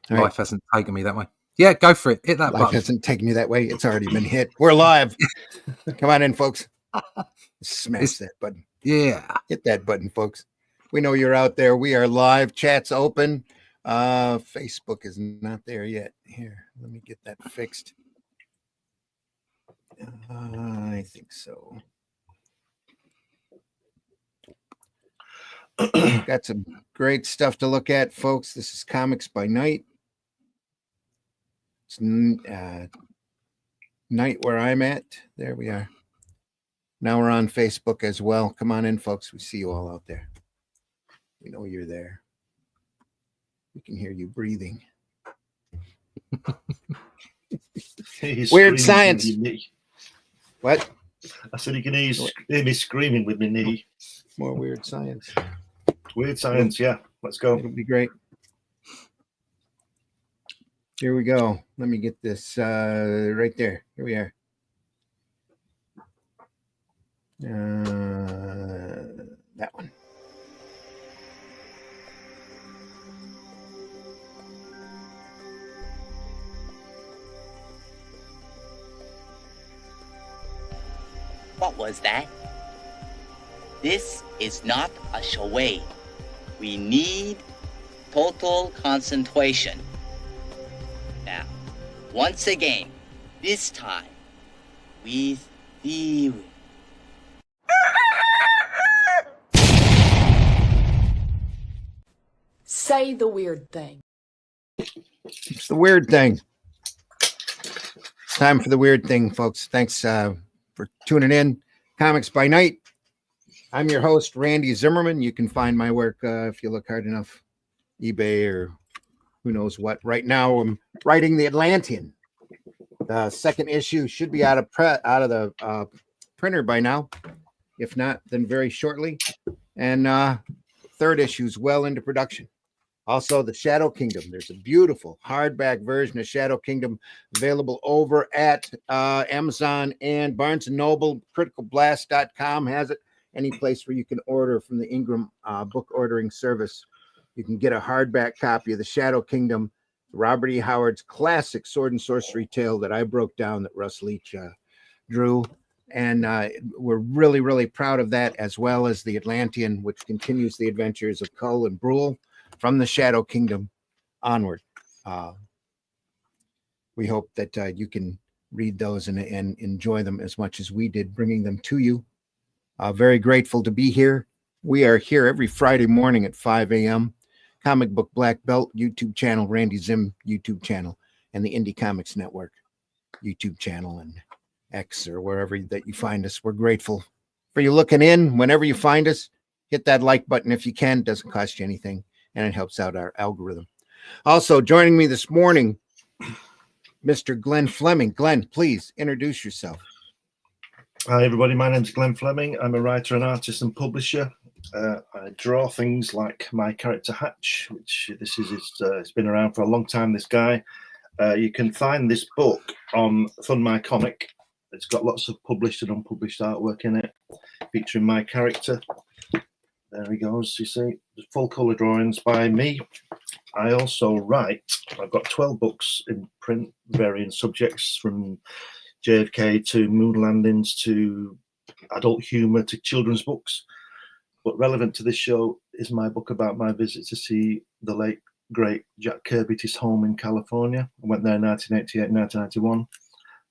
All right. Life hasn't taken me that way. Yeah, go for it. Hit that Life button. hasn't taken you that way. It's already been hit. We're live. Come on in, folks. Smash that button. Yeah. Hit that button, folks. We know you're out there. We are live. Chat's open. Facebook is not there yet. Here, let me get that fixed. I think so. Got some great stuff to look at, folks. This is Comics by Night. It's night where I'm at. There we are. Now we're on Facebook as well. Come on in, folks. We see you all out there. We know you're there. We can hear you breathing. Weird science. What? I said you can hear me screaming with my knee. More weird science. Weird science, yeah. Let's go. It'll be great. Here we go. Let me get this right there. Here we are. That one. What was that? This is not a charade. We need total concentration. Now, once again, this time, with theory. Say the weird thing. It's the weird thing. Time for the weird thing, folks. Thanks for tuning in. Comics by Night. I'm your host, Randy Zimmerman. You can find my work if you look hard enough, eBay or who knows what. Right now, I'm writing The Atlantean. The second issue should be out of the printer by now. If not, then very shortly. And third issue is well into production. Also, The Shadow Kingdom. There's a beautiful hardback version of Shadow Kingdom available over at Amazon and Barnes & Noble. CriticalBlast.com has it. Any place where you can order from the Ingram book ordering service. You can get a hardback copy of The Shadow Kingdom, Robert E. Howard's classic sword and sorcery tale that I broke down that Russ Leach drew. And we're really, really proud of that, as well as The Atlantean, which continues the adventures of Cull and Brule from the Shadow Kingdom onward. We hope that you can read those and enjoy them as much as we did bringing them to you. Very grateful to be here. We are here every Friday morning at 5 a.m. Comic Book Black Belt YouTube channel, Randy Zim YouTube channel, and the Indie Comics Network YouTube channel and X or wherever that you find us. We're grateful for you looking in. Whenever you find us, hit that like button if you can. It doesn't cost you anything, and it helps out our algorithm. Also, joining me this morning, Mr. Glenn Fleming. Glenn, please introduce yourself. Hi, everybody. My name's Glenn Fleming. I'm a writer and artist and publisher. I draw things like my character Hatch, which it's been around for a long time, this guy. You can find this book on Fund My Comic. It's got lots of published and unpublished artwork in it, featuring my character. There he goes, you see. Full colour drawings by me. I also write. I've got 12 books in print, varying subjects from JFK to moon landings to adult humour to children's books. But relevant to this show is my book about my visit to see the late, great Jack Kirby at his home in California. I went there in 1988, 1991.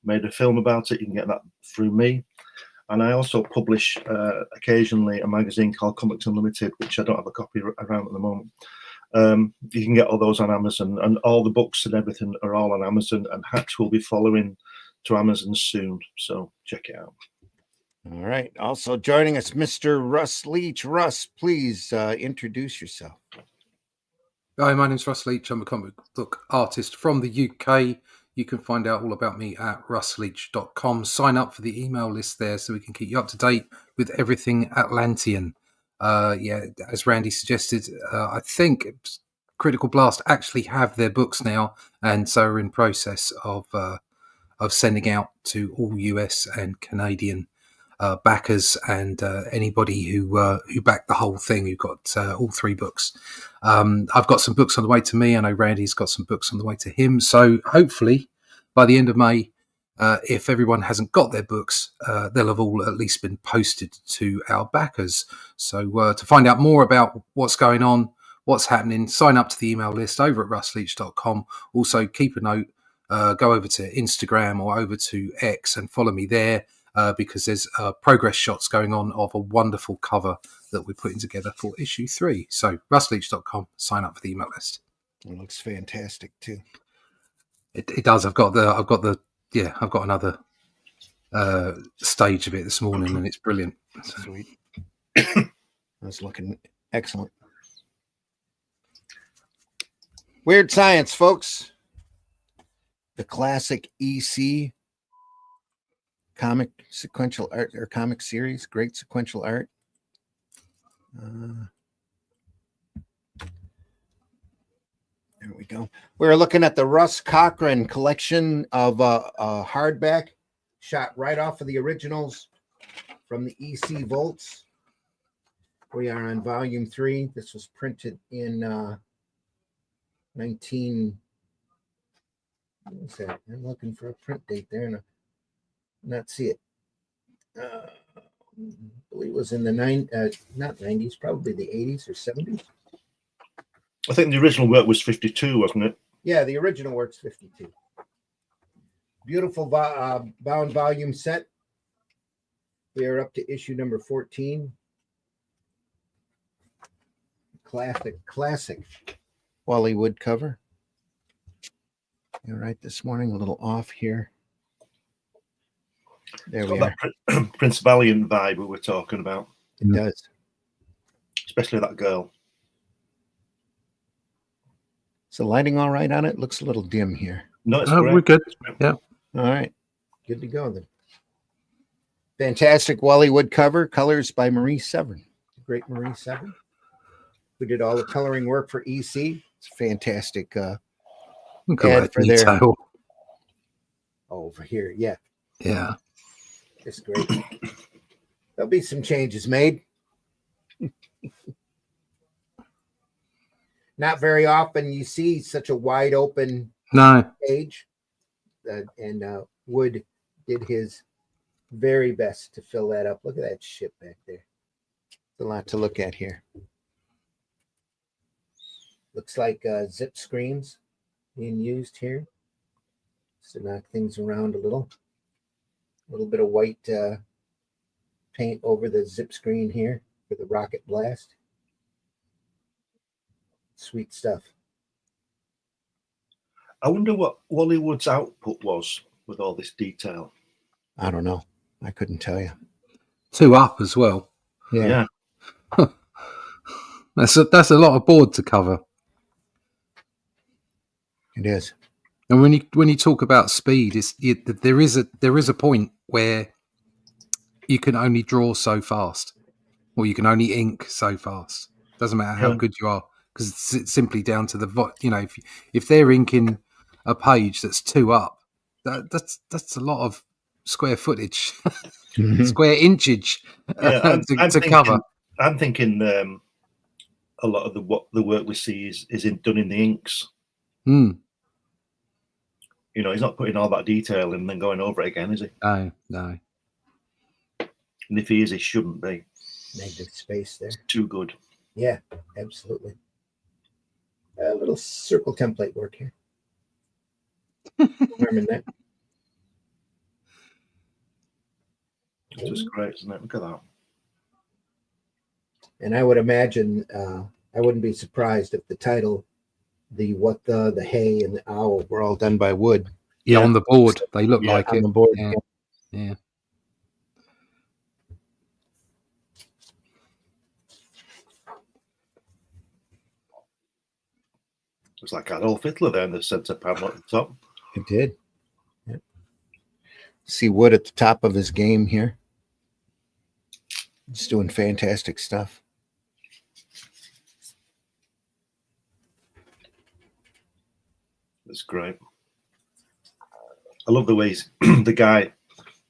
Made a film about it. You can get that through me. And I also publish occasionally a magazine called Comics Unlimited, which I don't have a copy around at the moment. You can get all those on Amazon, and all the books and everything are all on Amazon, and Hatch will be following to Amazon soon, so check it out. All right. Also joining us, Mr. Russ Leach. Russ, please introduce yourself. Hi, my name's Russ Leach. I'm a comic book artist from the UK. You can find out all about me at russleach.com. Sign up for the email list there so we can keep you up to date with everything Atlantean. As Randy suggested, I think Critical Blast actually have their books now, and so are in process of sending out to all US and Canadian backers and anybody who backed the whole thing, who got all 3 books. I've got some books on the way to me. I know Randy's got some books on the way to him. So hopefully by the end of May, if everyone hasn't got their books, they'll have all at least been posted to our backers. So to find out more about what's going on, what's happening, sign up to the email list over at russleach.com. Also, keep a note, go over to Instagram or over to X and follow me there, because there's progress shots going on of a wonderful cover that we're putting together for issue 3. So russleach.com, sign up for the email list. It looks fantastic too. It does. I've got another stage of it this morning, and it's brilliant. Sweet. That's looking excellent. Weird Science, folks. The classic EC comic sequential art or comic series. Great sequential art. There we go. We're looking at the Russ Cochran collection of hardback, shot right off of the originals from the EC Volts. We are on volume 3. This was printed in 19. What was that? I'm looking for a print date there and not see it. I believe it was in the not 90s, probably the 80s or 70s. I think the original work was 52, wasn't it? Yeah, the original work's 52. Beautiful bound volume set. We are up to issue number 14. Classic Wally Wood cover. You're right this morning, a little off here. There we are. That Prince Valiant vibe we were talking about. It does. Especially that girl. Is the lighting all right on it? Looks a little dim here. No, it's We're good. Yeah. All right. Good to go then. Fantastic Wally Wood cover. Colors by Marie Severn. Great Marie Severn. Who did all the coloring work for EC. It's fantastic. Look at that for their detail. over here. Yeah. Yeah. It's great. There'll be some changes made. Not very often you see such a wide open page. And Wood did his very best to fill that up. Look at that shit back there. It's a lot to look at here. Looks like zip screens being used here. So knock things around a little. A little bit of white paint over the zip screen here for the rocket blast. Sweet stuff. I wonder what Wally Wood's output was with all this detail. I don't know. I couldn't tell you. 2 up as well. Yeah. That's a lot of board to cover. It is. And when you talk about speed, there is a point where you can only draw so fast, or you can only ink so fast. Doesn't matter how good you are, because it's simply down to the if they're inking a page that's 2 up, that's a lot of square footage, square inchage to cover. I'm thinking a lot of the work we see is done in the inks. You know, he's not putting all that detail in and then going over it again, is he? No. And if he is, he shouldn't be. Negative space there. It's too good. Yeah, absolutely. A little circle template work here. Arm that. It's just great, isn't it? Look at that. And I would imagine, I wouldn't be surprised if the title, the hay, and the owl were all done by Wood. Yeah, on the board. They look like on it. the board. Yeah. It's like Adolf Hitler there in the center panel at the top. It did. Yeah. See Wood at the top of his game here. He's doing fantastic stuff. It's great. I love the ways the guy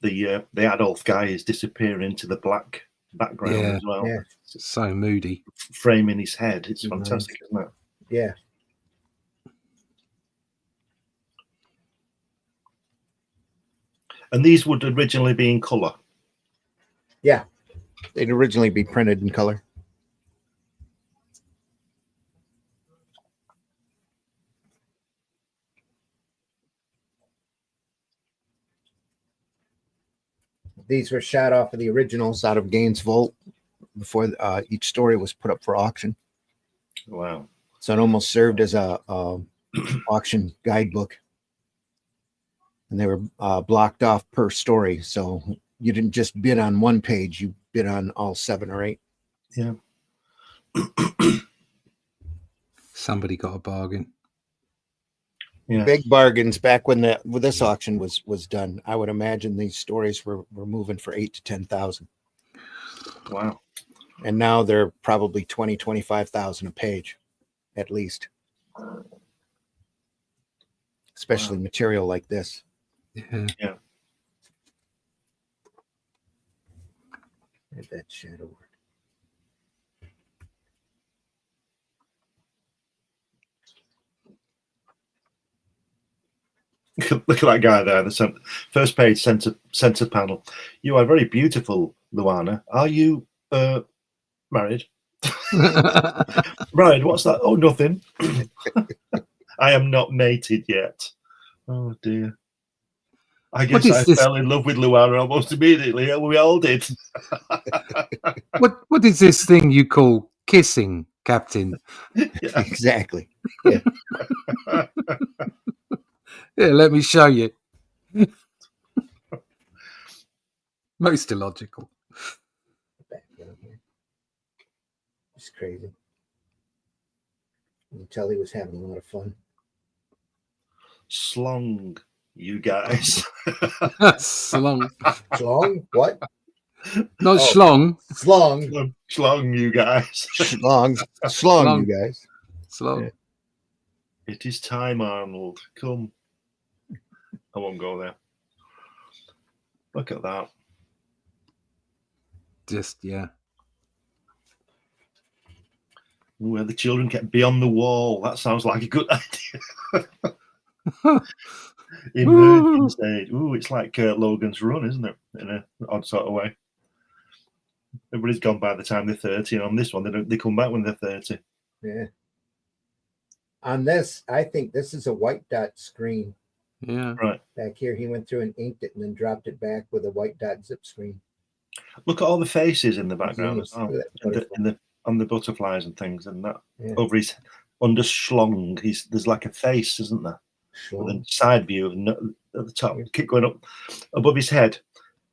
the Adolf guy is disappearing into the black background Yeah. as well. Yeah. So moody. Framing his head. It's Nice. fantastic, isn't it? Yeah. And these would originally be in color. Yeah. They'd originally be printed in color. These were shot off of the originals out of Gaines Vault before each story was put up for auction. Wow. So it almost served as a auction guidebook. And they were blocked off per story. So you didn't just bid on one page, you bid on all 7 or 8. Yeah. Somebody got a bargain. Yeah. Big bargains back when this auction was done. I would imagine these stories were moving for 8,000 to 10,000. Wow. And now they're probably 20,000, 25,000 a page, at least. Especially material like this. Yeah. Yeah. Where'd that shadow work? Look at that guy there. The first page center panel. You are very beautiful, Luana. Are you married? Married? What's that? Oh, nothing. I am not mated yet. Oh dear. I guess I fell in love with Luana almost immediately. We all did. What is this thing you call kissing, Captain? Yeah. Exactly. Yeah. Yeah, let me show you. Most illogical. Back down here. It's crazy. You can tell he was having a lot of fun. Slong, you guys. Slong. Schlong? What? Not Oh. schlong. Slong. Schlong, you guys. Slong, you guys. Slong. Yeah. It is time, Arnold. Come. I won't go there. Look at that. Just, yeah. Where the children get beyond the wall. That sounds like a good idea. Emerging stage. Ooh, it's like Logan's Run, isn't it? In an odd sort of way. Everybody's gone by the time they're 30, and on this one, they come back when they're 30. Yeah. On this, I think this is a white dot screen. Yeah. Right. Back here, he went through and inked it and then dropped it back with a white dot zip screen. Look at all the faces in the background Genius. as well. Look at that On the butterflies and things, and that Yeah. over his under schlong, there's like a face, isn't there? Schlong. With a side view at the top. Keep going up above his head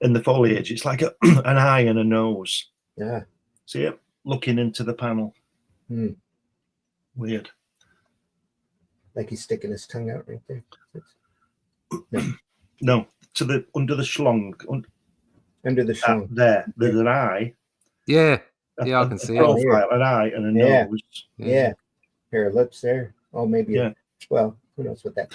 in the foliage. It's like an eye and a nose. Yeah. See it? Looking into the panel. Hmm. Weird. Like he's sticking his tongue out right there. No, to the under the schlong. Under the schlong. There. There's an eye. Yeah. Yeah, I can see it. Profile, an eye and a Yeah. nose. Yeah. Pair of lips there. Oh, maybe. Yeah. Well, who knows what that.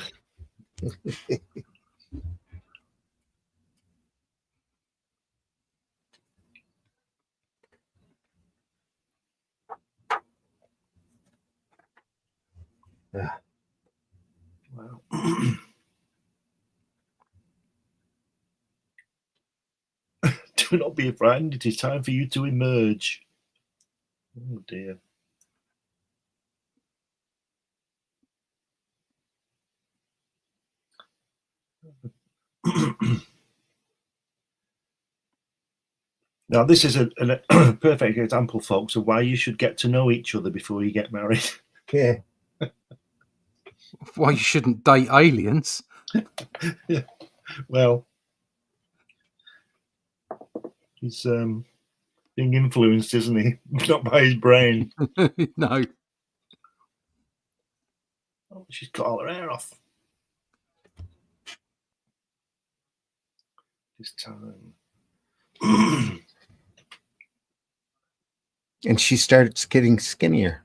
Wow. Do not be frightened. It is time for you to emerge. Oh dear. Now, this is a perfect example, folks, of why you should get to know each other before you get married. Yeah. Why you shouldn't date aliens? Yeah. Well, he's being influenced, isn't he? Not by his brain. No. Oh, she's got all her hair off. This time. And she starts getting skinnier.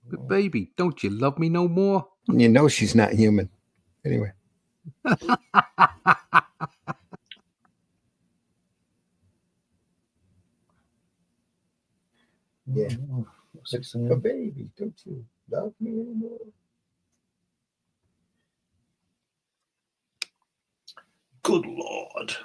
But baby, don't you love me no more? And you know she's not human. Anyway. Yeah. Oh, what's it But saying? baby, don't you love me anymore? Good Lord.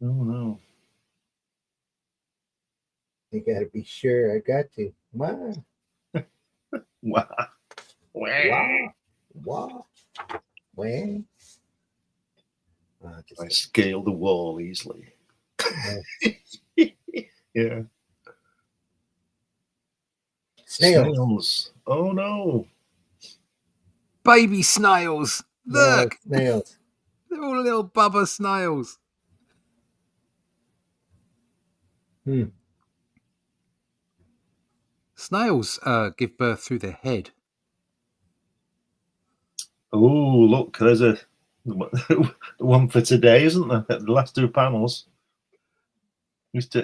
Oh no. You gotta be sure I got to. Wow. Wow. Wow. Wow. Wow. I scale the wall easily. Yeah. Snails. Oh no. Baby snails. Look, Snails. they're all little bubba snails. Hmm. Snails give birth through their head. Oh, look, there's the one for today, isn't there? The last two panels.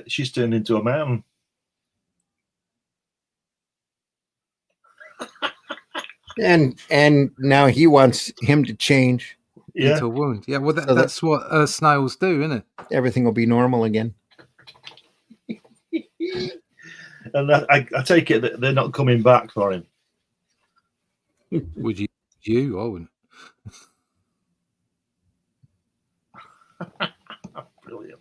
She's turned into a man. And now he wants him to change. Yeah. Into a wound. Yeah, well, So that's what snails do, isn't it? Everything will be normal again. And I take it that they're not coming back for him. Would you? You? I wouldn't. Brilliant.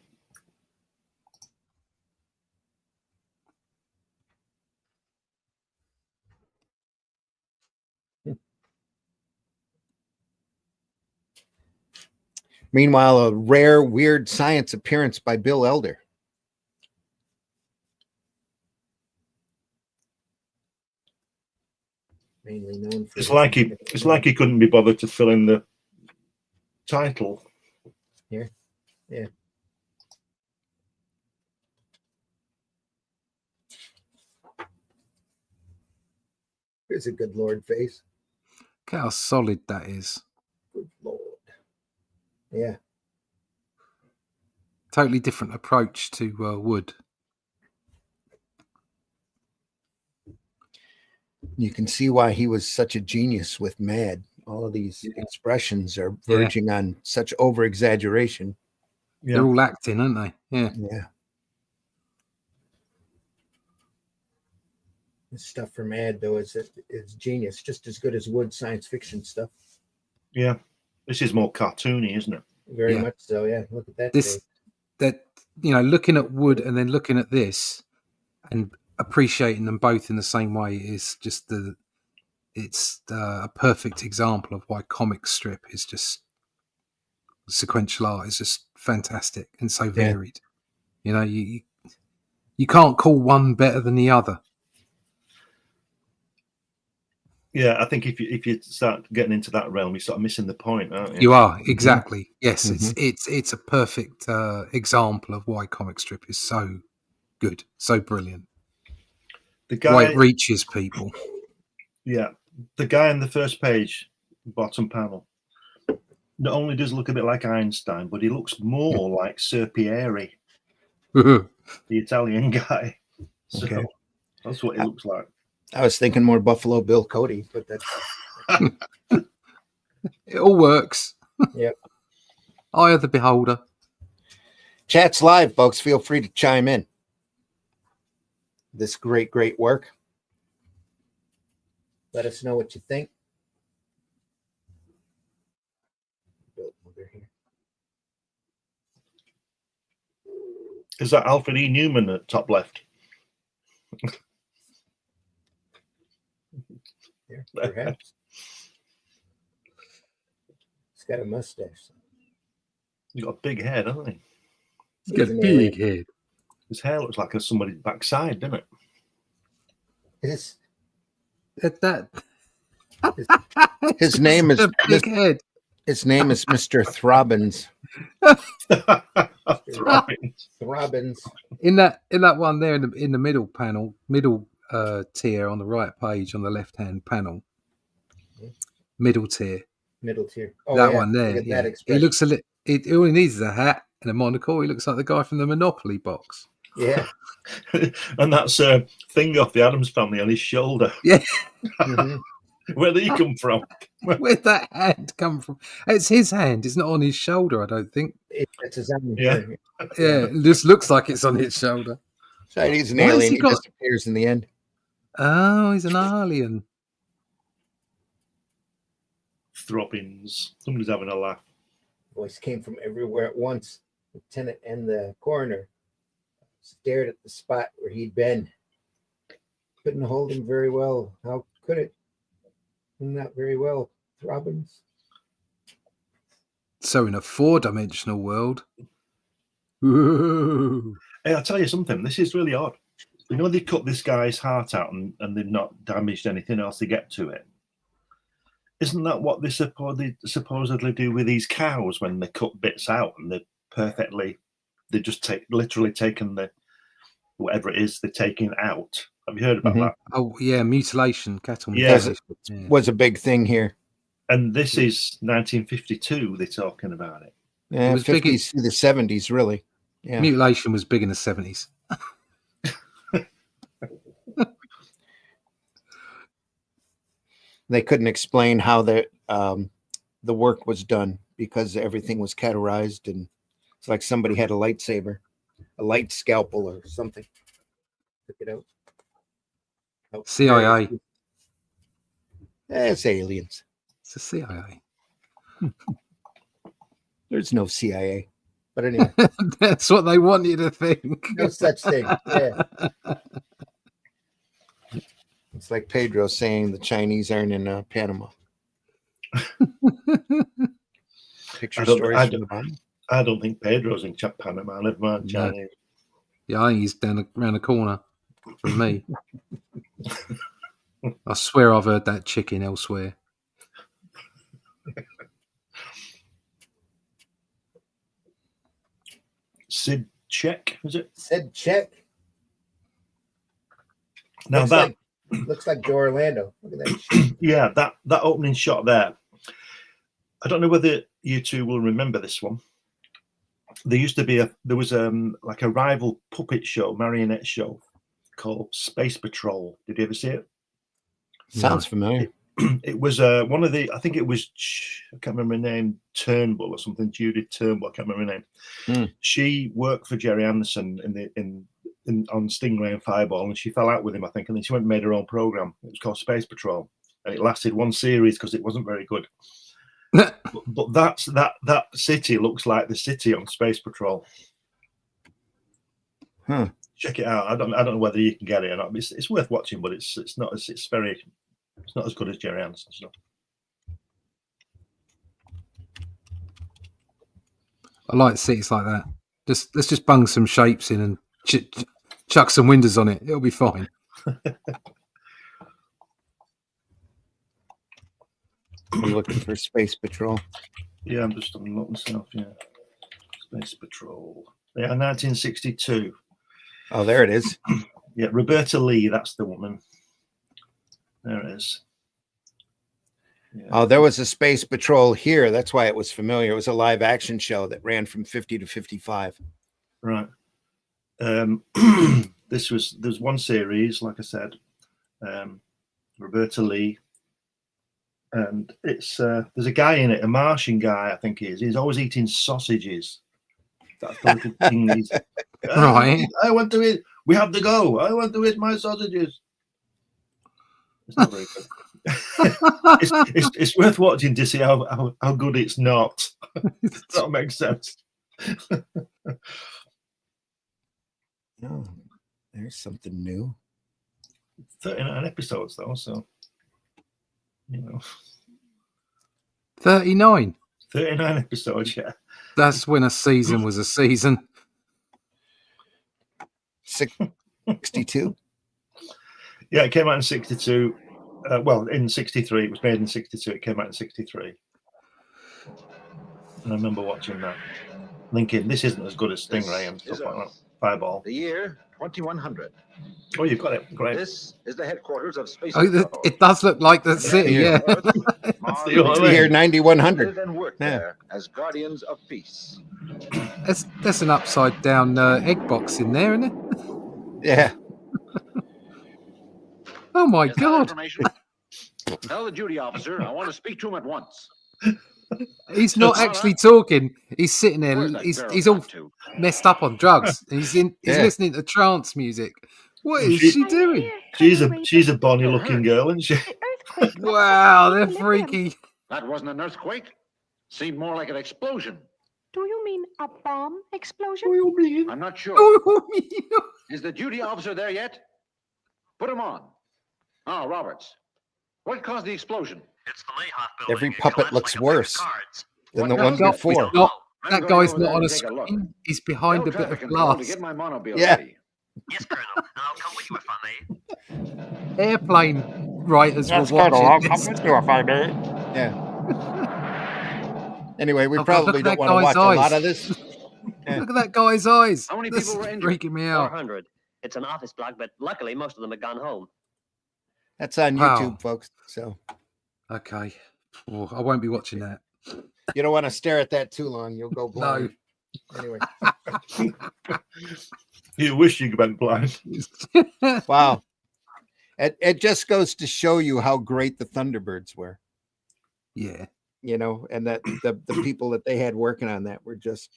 Meanwhile, a rare, weird science appearance by Bill Elder. Mainly known for It's like he couldn't be bothered to fill in the title. Yeah. Here's a good Lord face. Look how solid that is. Good Lord. Yeah. Totally different approach to wood. You can see why he was such a genius with Mad. All of these expressions are verging on such over exaggeration. Yeah. They're all acting, aren't they? Yeah. Yeah. This stuff for Mad, though, is genius, just as good as Wood science fiction stuff. Yeah. This is more cartoony, isn't it? Very much so, yeah. Look at that. That looking at Wood and then looking at this and appreciating them both in the same way is just it's a perfect example of why comic strip is just sequential art is just fantastic and so varied. You can't call one better than the other. Yeah, I think if you start getting into that realm, you start missing the point, aren't you? You are, exactly. Yes, Mhm. it's a perfect example of why comic strip is so good, so brilliant. The guy, why it reaches people. Yeah, the guy on the first page, bottom panel, not only does look a bit like Einstein, but he looks more like Serpieri, the Italian guy. So Okay. that's what he looks like. I was thinking more Buffalo Bill Cody, but that's It all works. Yep. Eye of the beholder. Chat's live, folks. Feel free to chime in. This great work. Let us know what you think. Is that Alfred E. Newman at top left? There, perhaps. He's got a mustache. He's got a big head, hasn't he? He's got a big head. His hair looks like somebody's backside, doesn't it? His That his name is a big head. his name is Mr. Throbbins. Throbbins. In that one there in the middle panel, tier on the right page on the left hand panel, middle tier. Oh, that one there. Look at Yeah. that He looks all he needs is a hat and a monocle. He looks like the guy from the Monopoly box. Yeah. And that's a thing off the Addams Family on his shoulder. Yeah. Mm-hmm. Where did he come from? Where'd that hand come from? It's his hand. It's not on his shoulder, I don't think. It's his arm Yeah. here. Yeah, it just looks like it's on his shoulder. So he's an Why has alien. he He got- disappears in the end. Oh, he's an alien. Throbbins. Somebody's having a laugh. Voice came from everywhere at once. Lieutenant and the coroner stared at the spot where he'd been. Couldn't hold him very well. How could it? Not very well. Throbbins. So in a 4-dimensional world. Ooh. Hey, I'll tell you something. This is really odd. You know, they cut this guy's heart out and they've not damaged anything else to get to it. Isn't that what they supposedly do with these cows when they cut bits out and they just literally taken the whatever it is they're taking out? Have you heard about that? Oh, yeah, mutilation, cattle Yeah. mutilation. Yeah. Was a big thing here. And this is 1952. They're talking about it. Yeah, was big in- 50s to the 70s, really. Yeah. Mutilation was big in the 70s. They couldn't explain how the work was done because everything was cauterized, and it's like somebody had a lightsaber, a light scalpel or something. Took it out. Oh, CIA. It's aliens. It's the CIA. There's no CIA. But anyway, That's what they want you to think. no such thing. Yeah. It's like Pedro saying the Chinese aren't in Panama. Picture stories from the bottom. I don't think Pedro's in Panama. Never mind No. Chinese. Yeah, I think he's around the corner from me. I swear I've heard that chicken elsewhere. Sid Check, is it? Said check. Now Looks like Joe Orlando. Look at that shit. yeah, that opening shot there. I don't know whether you two will remember this one. There was like a rival puppet show, marionette show called Space Patrol. Did you ever see it? Sounds familiar. It was one of the, I think it was, I can't remember her name, Turnbull or something, Judith Turnbull, I can't remember her name. She worked for Jerry Anderson on Stingray and Fireball, and she fell out with him, I think, and then she went and made her own program. It was called Space Patrol, and it lasted one series because it wasn't very good. but that city looks like the city on Space Patrol. Check it out. I don't know whether you can get it or not. It's worth watching, but it's not as good as Jerry Anderson stuff. I like cities like that. Let's just bung some shapes in and chuck some windows on it. It'll be fine. I'm looking for Space Patrol. Yeah, I'm just having a look myself. Yeah, Space Patrol. Yeah, 1962. Oh, there it is. Yeah, Roberta Lee. That's the woman. There it is. Yeah. Oh, there was a Space Patrol here. That's why it was familiar. It was a live action show that ran from 50 to 55. Right. There's one series, like I said, Roberta Lee, and it's there's a guy in it, a Martian guy, I think he is. He's always eating sausages. That's the little thing he's Right. I want to eat. We have to go. I want to eat my sausages. It's not very good. it's worth watching to see how good it's not. That makes sense. Oh, there's something new. 39 episodes though, so 39. 39 episodes, yeah. That's when a season was a season. 62. Yeah, it came out in 62. Well, in 63. It was made in 62. It came out in 63. And I remember watching that, thinking, this isn't as good as Stingray and stuff like that. Fireball. The year 2100. Oh, you've got it. Great. This is the headquarters of Space Oh, Patrol. it does look like the city, yeah. That's the only Here, way. 9100. Live and work Yeah. there as guardians of peace. There's an upside down egg box in there, isn't it? Yeah. Oh my god! Tell the duty officer I want to speak to him at once. He's not actually talking. He's sitting there. Where's that He's girl all got to? messed up on drugs. He's Yeah. listening to trance music. What Well, is she- she doing? She's a bonny looking girl, isn't she? Wow, they're freaky. That wasn't an earthquake. Seemed more like an explosion. Do you mean a bomb explosion? I'm not sure. Oh, Is the duty officer there yet? Put him on. Oh, Roberts. What caused the explosion? It's the Mayhoff building. Every It puppet collapsed looks like a pack of worse cards. than the What one does- before. Not, I'm that going guy's over not there on a to take a look. screen. He's behind Tell a bit traffic of control to glass. get my monobile Yeah. ready. Yes, Colonel. And I'll come with you if I may. Airplane writers were watching this. Yeah. Anyway, we Oh, God, probably look at don't that want to watch guy's a lot eyes. of this. Yeah. Look at that guy's eyes. How many This people were is injured? freaking me out. 400. It's an office block, but luckily most of them have gone home. That's on Wow. YouTube, folks. So Okay. Oh, I won't be watching that. you don't want to stare at that too long. You'll go blind. Anyway. You wish you went blind. Wow. It just goes to show you how great the Thunderbirds were, Yeah. you know, and that the people that they had working on that were just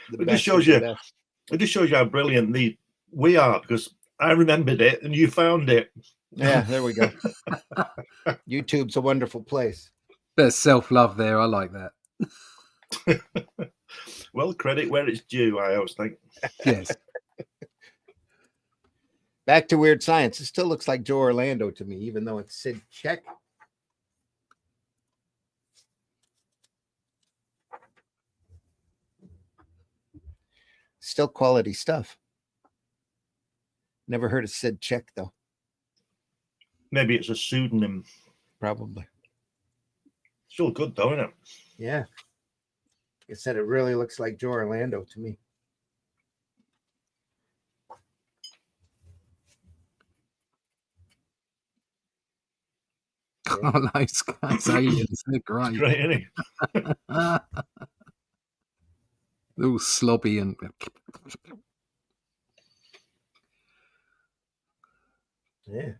the It best. just shows of the you. best. It just shows you how brilliant we are, because I remembered it and you found it. Yeah, there we go. YouTube's a wonderful place. Bit of self-love there. I like that. Well, credit where it's due, I always think. Yes. Back to Weird Science. It still looks like Joe Orlando to me, even though it's Sid Check. Still quality stuff. Never heard of Sid Check, though. Maybe it's a pseudonym. Probably. Still good, though, isn't it? Yeah. Like I said, it really looks like Joe Orlando to me. Oh, those guys, aliens, they're great. Great, isn't it? They're all slobby and Yeah.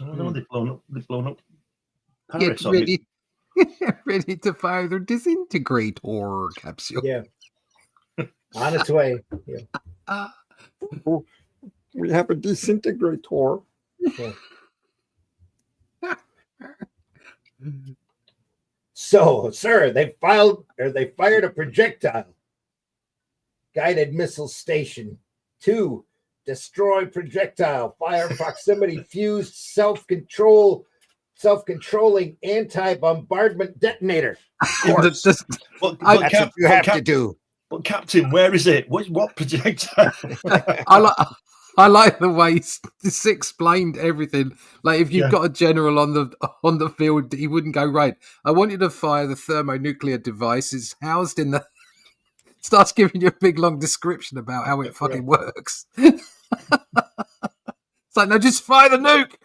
Oh, no, they've blown up. They've blown up. get Paris, obviously. ready, ready to fire their disintegrator capsule. Yeah. On its way. Yeah. We have a disintegrator. Yeah. So, sir, they fired a projectile. Guided missile station. 2. Destroy projectile. Fire proximity fused self-controlling anti-bombardment detonator. Of course. Just- But, I- but, That's what you have to do. but Captain, where is it? What projectile? I like the way it's explained everything. Like if you've Yeah. got a general on the field, he wouldn't go, right, I want you to fire the thermonuclear device. It's housed in the starts giving you a big long description about how it fucking works. It's like, no, just fire the nuke.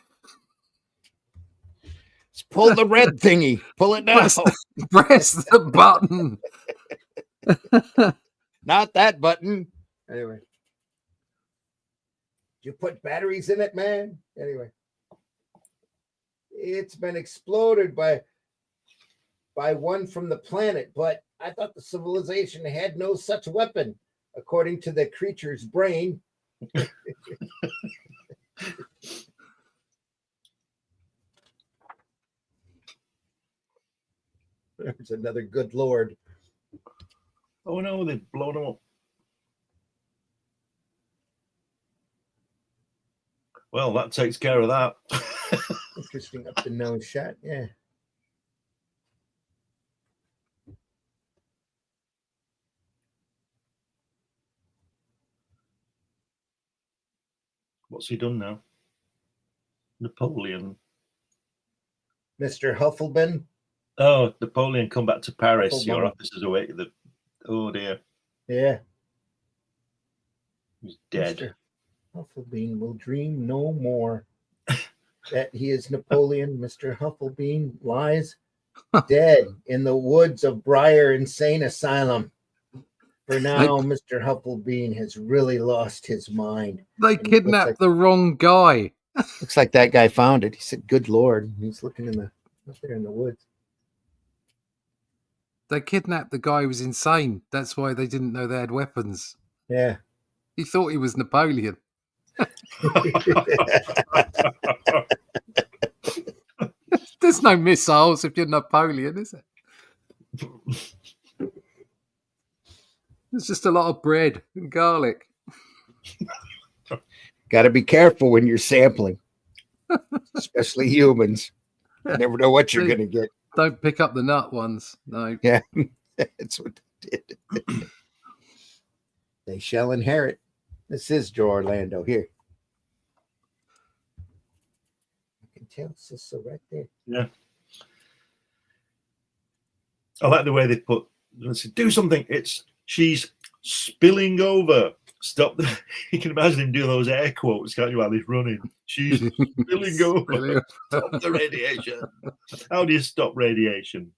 Just pull the red thingy. Pull it now. Press the button. Not that button. Anyway. You put batteries in it, man? Anyway. It's been exploded by one from the planet, but I thought the civilization had no such weapon, according to the creature's brain. There's another good lord. Oh no, they've blown them up. Well, that takes care of that. Interesting up the nose shot. Yeah. What's he done now? Napoleon. Mr. Huffleban. Oh, Napoleon come back to Paris. Huffleban. Your office is away. Oh dear, Yeah. he's dead. Mr. Hufflebean will dream no more that he is Napoleon. Mr. Hufflebean lies dead in the woods of Briar Insane Asylum. For now, Mr. Hufflebean has really lost his mind. They And it looks kidnapped like- the wrong guy. Looks like that guy found it. He said, "Good Lord." He's looking up there in the woods. They kidnapped the guy who was insane. That's why they didn't know they had weapons. Yeah. He thought he was Napoleon. There's no missiles if you're Napoleon, is it? There's just a lot of bread and garlic. Got to be careful when you're sampling, especially humans. You never know what you're going to get. Don't pick up the nut ones. No. Yeah, that's what they did. They shall inherit. This is Joe Orlando here. You can tell Sister right there. Yeah. I like the way they put, let's see, do something. She's spilling over. Stop. You can imagine him doing those air quotes, can't you, while he's running? She's spilling over. Stop the radiation. How do you stop radiation?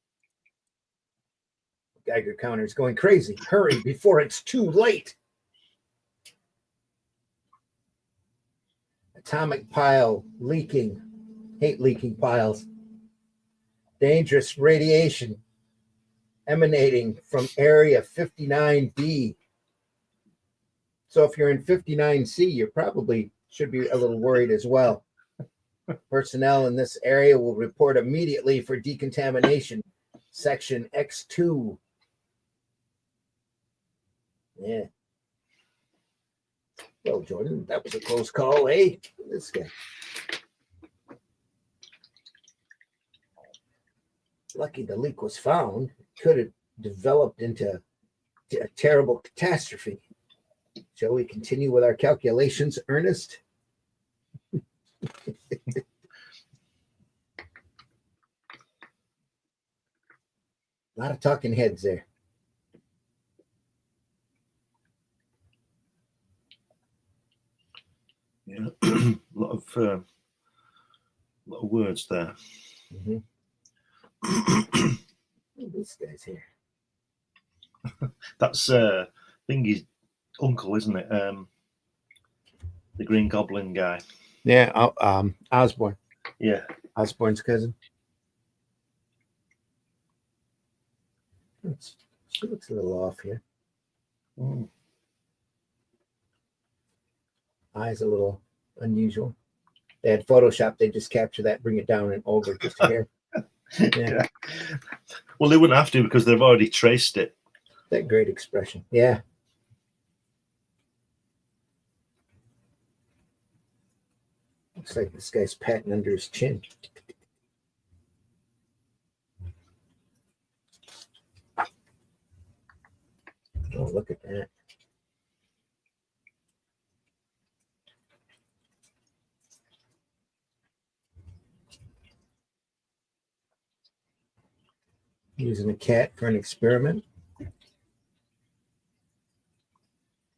Geiger counter is going crazy. Hurry before it's too late. Atomic pile leaking. Hate leaking piles. Dangerous radiation emanating from area 59B. So if you're in 59C, you probably should be a little worried as well. Personnel in this area will report immediately for decontamination. Section X2. Yeah. Well, Jordan, that was a close call, eh? This guy. Lucky the leak was found. It could have developed into a terrible catastrophe. Shall we continue with our calculations, Ernest? A lot of talking heads there. Yeah, a lot of words there. Mm-hmm. This guy's here. That's Thingy's uncle, isn't it? The Green Goblin guy. Yeah, Osborne. Yeah. Osborne's cousin. She looks a little off here. Mm. Eyes a little unusual. They had Photoshop. They just capture that, bring it down and over just here. Yeah. Well, they wouldn't have to because they've already traced it. That great expression. Yeah. Looks like this guy's patting under his chin. Oh, look at that. Using a cat for an experiment.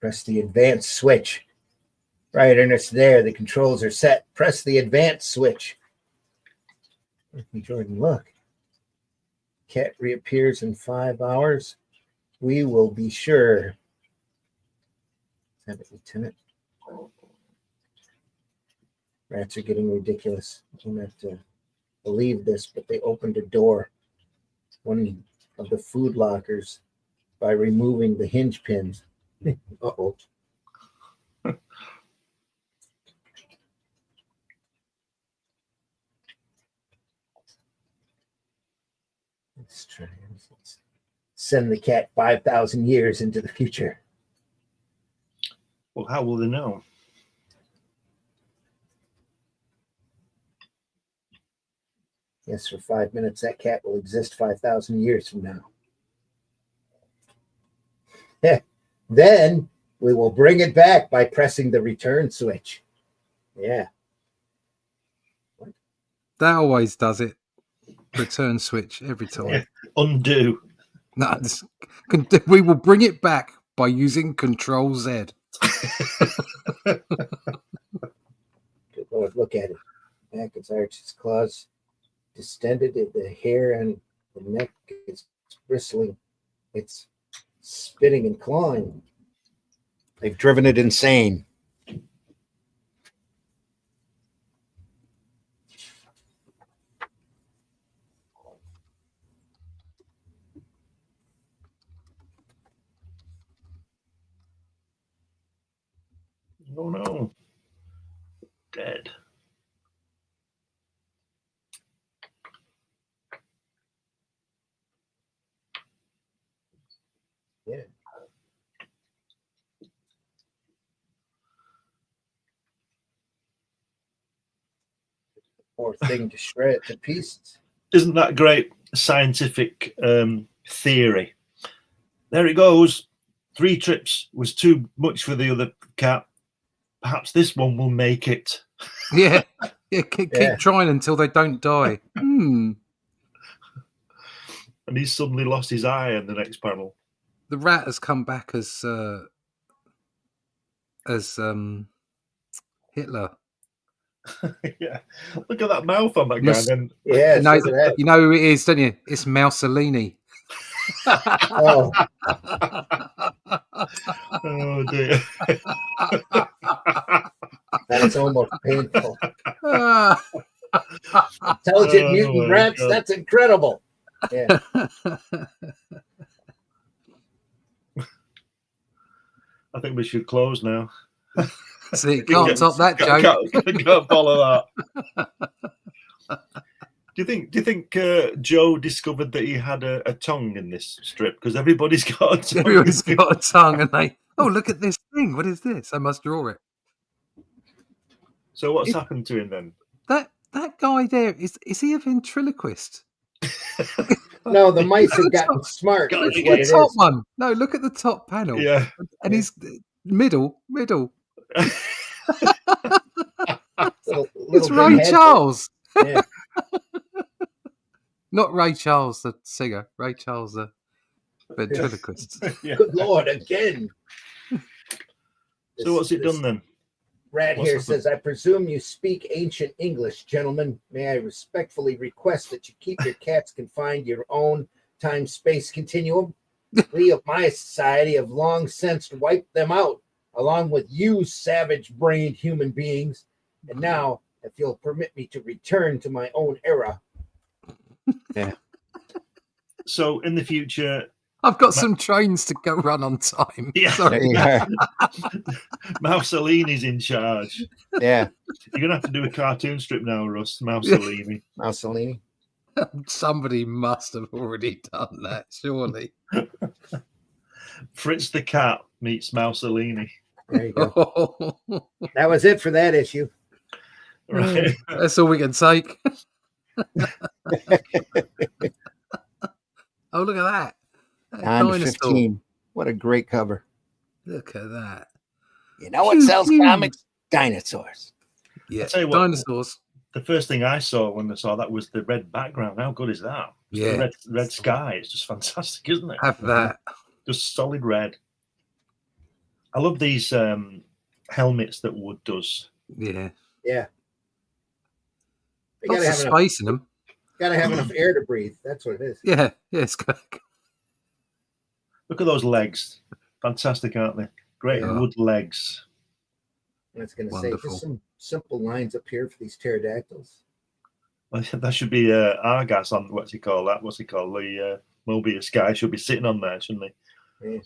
Press the advanced switch. Right, Ernest, there. The controls are set. Press the advanced switch. Jordan, look. Cat reappears in 5 hours. We will be sure. Is that it, Lieutenant? Rats are getting ridiculous. I don't have to believe this, but they opened a door, one of the food lockers, by removing the hinge pins. Uh-oh. Let's try. Let's send the cat 5,000 years into the future. Well, how will they know? Yes, for 5 minutes, that cat will exist 5,000 years from now. Then we will bring it back by pressing the return switch. Yeah. That always does it. Return switch every time. Yeah. Undo. No, we will bring it back by using Control Z. Good Lord, look at it. Back, its arched, its claws distended, the hair and the neck is bristling. It's spitting and clawing. They've driven it insane. Oh no. Dead. Yeah. Poor thing to shred to pieces. Isn't that great scientific theory? There it goes. 3 trips was too much for the other cat. Perhaps this one will make it. Yeah. Keep trying until they don't die. And he's suddenly lost his eye in the next panel. The rat has come back as Hitler. Yeah, look at that mouth on that guy. Mus- Then Yeah, you know who it is, don't you? It's Mussolini. oh, oh dear. that is almost painful. Intelligent Oh, mutant my rats. God. That's incredible. Yeah. I think we should close now. See, can't top that joke. Can't follow that. Do you think Joe discovered that he had a tongue in this strip? Because everybody's got a tongue. Everyone's got a tongue, and they look at this thing. What is this? I must draw it. So what's happened to him then? That guy there is he a ventriloquist? No, the mice have gotten smart. Look Is at what The it top is. one. No, look at the top panel. Yeah. And he's middle. Little It's big Ray head. Charles. Yeah. Not Ray Charles, the singer. Ray Charles, the ventriloquist. Yeah. Good Lord, again. So what's it done then? Rat What's here happened? says, I presume you speak ancient English, gentlemen. May I respectfully request that you keep your cats confined to your own time-space continuum? We of my society have long since wiped them out, along with you savage-brained human beings. And now, if you'll permit me to return to my own era. Yeah. So in the future, I've got some trains to go run on time. Yeah. Sorry. Yeah. Mussolini's in charge. Yeah. You're gonna have to do a cartoon strip now, Russ. Mussolini. Mussolini. Somebody must have already done that, surely. Fritz the cat meets Mussolini. There you go. That was it for that issue. Right. That's all we can take. Oh, look at that. That 9 to dinosaur. 15. What a great cover. Look at that. You know what Pew, sells pew. comics? Dinosaurs. Yeah, I'll tell you what, dinosaurs. the first thing I saw when I saw that was the red background. How good is that? Just Yeah. the red sky. It's just fantastic, isn't it? Have that. Just solid red. I love these helmets that Wood does. Yeah. Yeah. They Lots gotta of have enough, space in them. gotta have enough air to breathe. That's what it is. Yeah. Yeah, it's good. Look at those legs. Fantastic, aren't they? Great Yeah. wood legs. I was going to say Wonderful. just some simple lines up here for these pterodactyls. Well, that should be Argas on what's he called? The Mobius guy should be sitting on there, shouldn't he?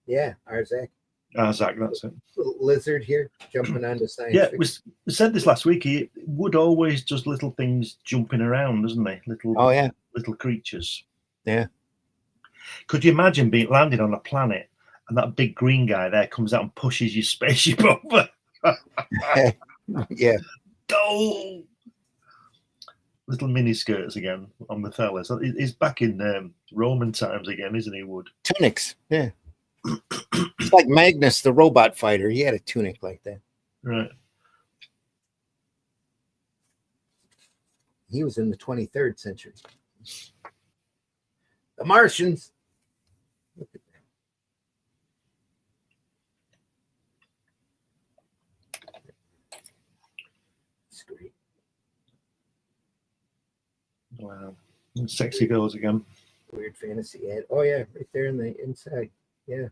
Yeah, Arzak. Arzak, that's it. Little lizard here jumping onto science Yeah, fiction. we said this last week. Wood always does little things jumping around, doesn't he? Oh, yeah. Little creatures. Yeah. Could you imagine being landed on a planet and that big green guy there comes out and pushes your spaceship over? Yeah. Oh! Little mini skirts again on the fellas. He's back in Roman times again, isn't he, Wood? Tunics. Yeah. It's like Magnus, the robot fighter. He had a tunic like that. Right. He was in the 23rd century. The Martians. Look at that. It's great. Wow. Sexy girls again. Weird fantasy ad. Oh, yeah, right there in the inside. Yeah.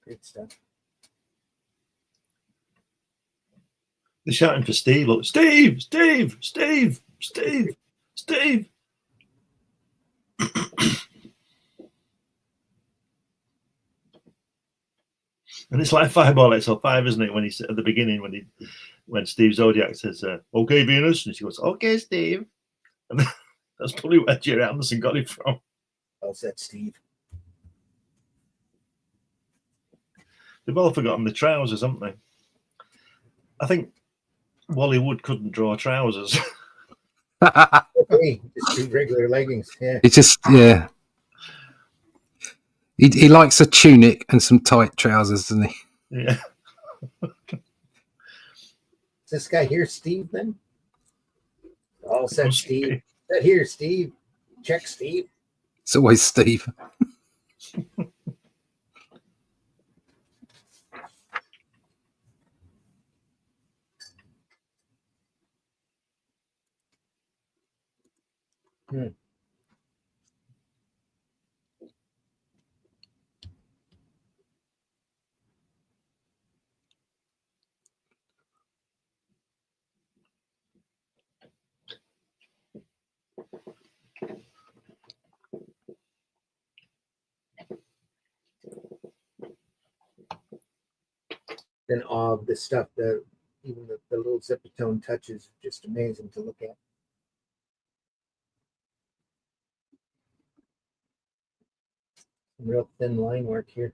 Great stuff. They're shouting for Steve. Look, Steve, Steve, Steve, Steve, Steve. And it's like Fireball XL5, isn't it? When he's at the beginning, when Steve Zodiac says, "Okay, Venus," and she goes, "Okay, Steve," and that's probably where Jerry Anderson got it from. Well said, Steve. They've all forgotten the trousers, haven't they? I think Wally Wood couldn't draw trousers. Hey, just do regular leggings. Yeah. It's just, yeah. He likes a tunic and some tight trousers, doesn't he? Yeah. Is this guy here, Steve? Then. All said, Must Steve. be. That here, Steve. Check, Steve. It's always Steve. And all of the stuff that even the little zippy tone touches, just amazing to look at. Some real thin line work here.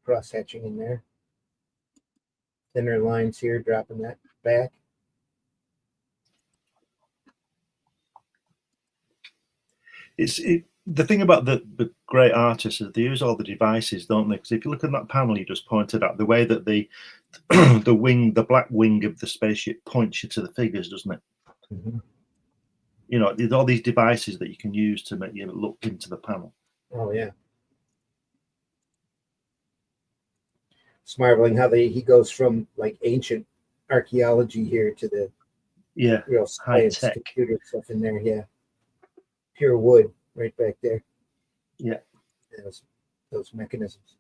Cross hatching in there. Thinner lines here, dropping that back. The thing about the great artists is they use all the devices, don't they? Because if you look at that panel you just pointed out, the way that the the black wing of the spaceship points you to the figures, doesn't it? Mm-hmm. You know, there's all these devices that you can use to make you look into the panel. Oh yeah. It's marveling how he goes from like ancient archaeology here to the real science high-tech computer stuff in there. Yeah. Pure wood right back there. Yeah. Those mechanisms.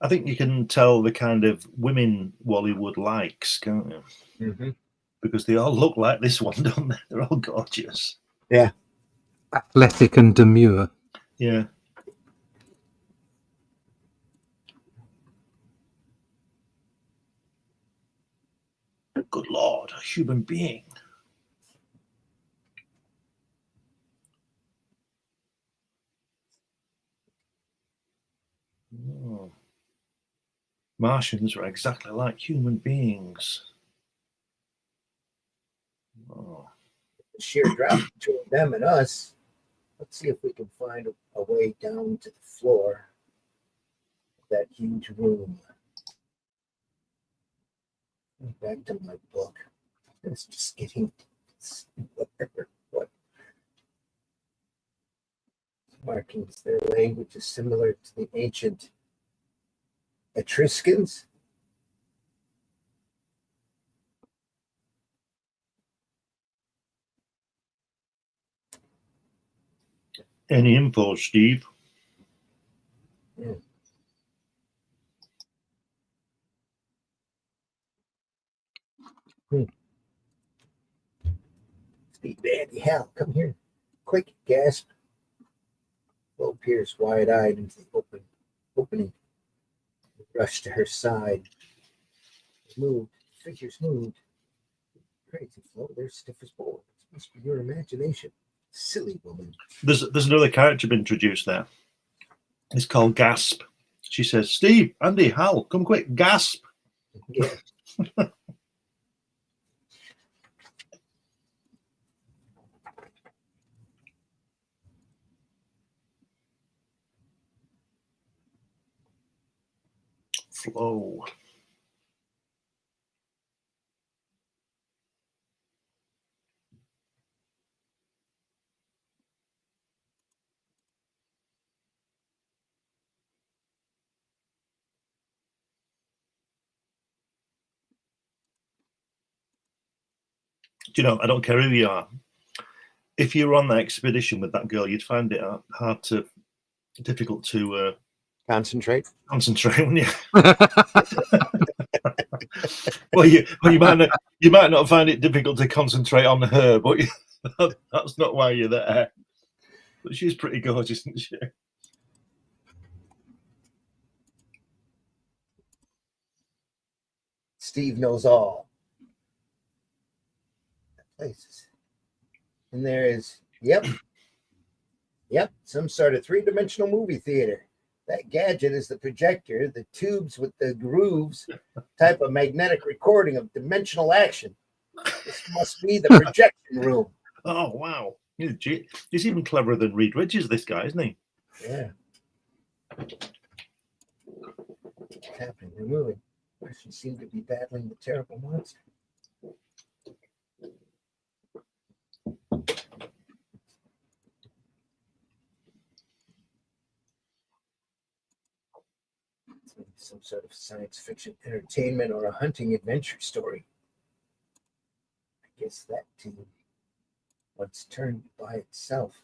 I think you can tell the kind of women Wally Wood likes, can't you? Mm-hmm. Because they all look like this one, don't they? They're all gorgeous. Yeah. Athletic and demure. Yeah. Good Lord, a human being. Oh. Martians are exactly like human beings. Oh. The sheer drop between them and us. Let's see if we can find a way down to the floor of that huge room. Back to my book. It's just getting what markings. Their language is similar to the ancient Etruscans. Any info, Steve? Yeah. Steve, Andy, Hal, come here. Quick, gasp. Flo peers wide-eyed into the opening. Rushed to her side. Moved. Figures moved. Crazy, Flo. They're stiff as boards. Must be your imagination. Silly woman. There's another character been introduced there. It's called Gasp. She says, Steve, Andy, Hal, come quick, gasp. Yeah. Flow. Do you know, I don't care who you are. If you were on that expedition with that girl, you'd find it difficult to Concentrate. concentrate, wouldn't you? well, you might not find it difficult to concentrate on her, but that's not why you're there. But she's pretty gorgeous, isn't she? Steve knows all places. And there is, yep, some sort of three-dimensional movie theater. That gadget is the projector, the tubes with the grooves, type of magnetic recording of dimensional action. This must be the projection room. Oh, wow. He's even cleverer than Reed Richards, this guy, isn't he? Yeah. What's happening? They're moving. Martians seem to be battling the terrible monster. Some sort of science fiction entertainment or a hunting adventure story. I guess that team once turned by itself.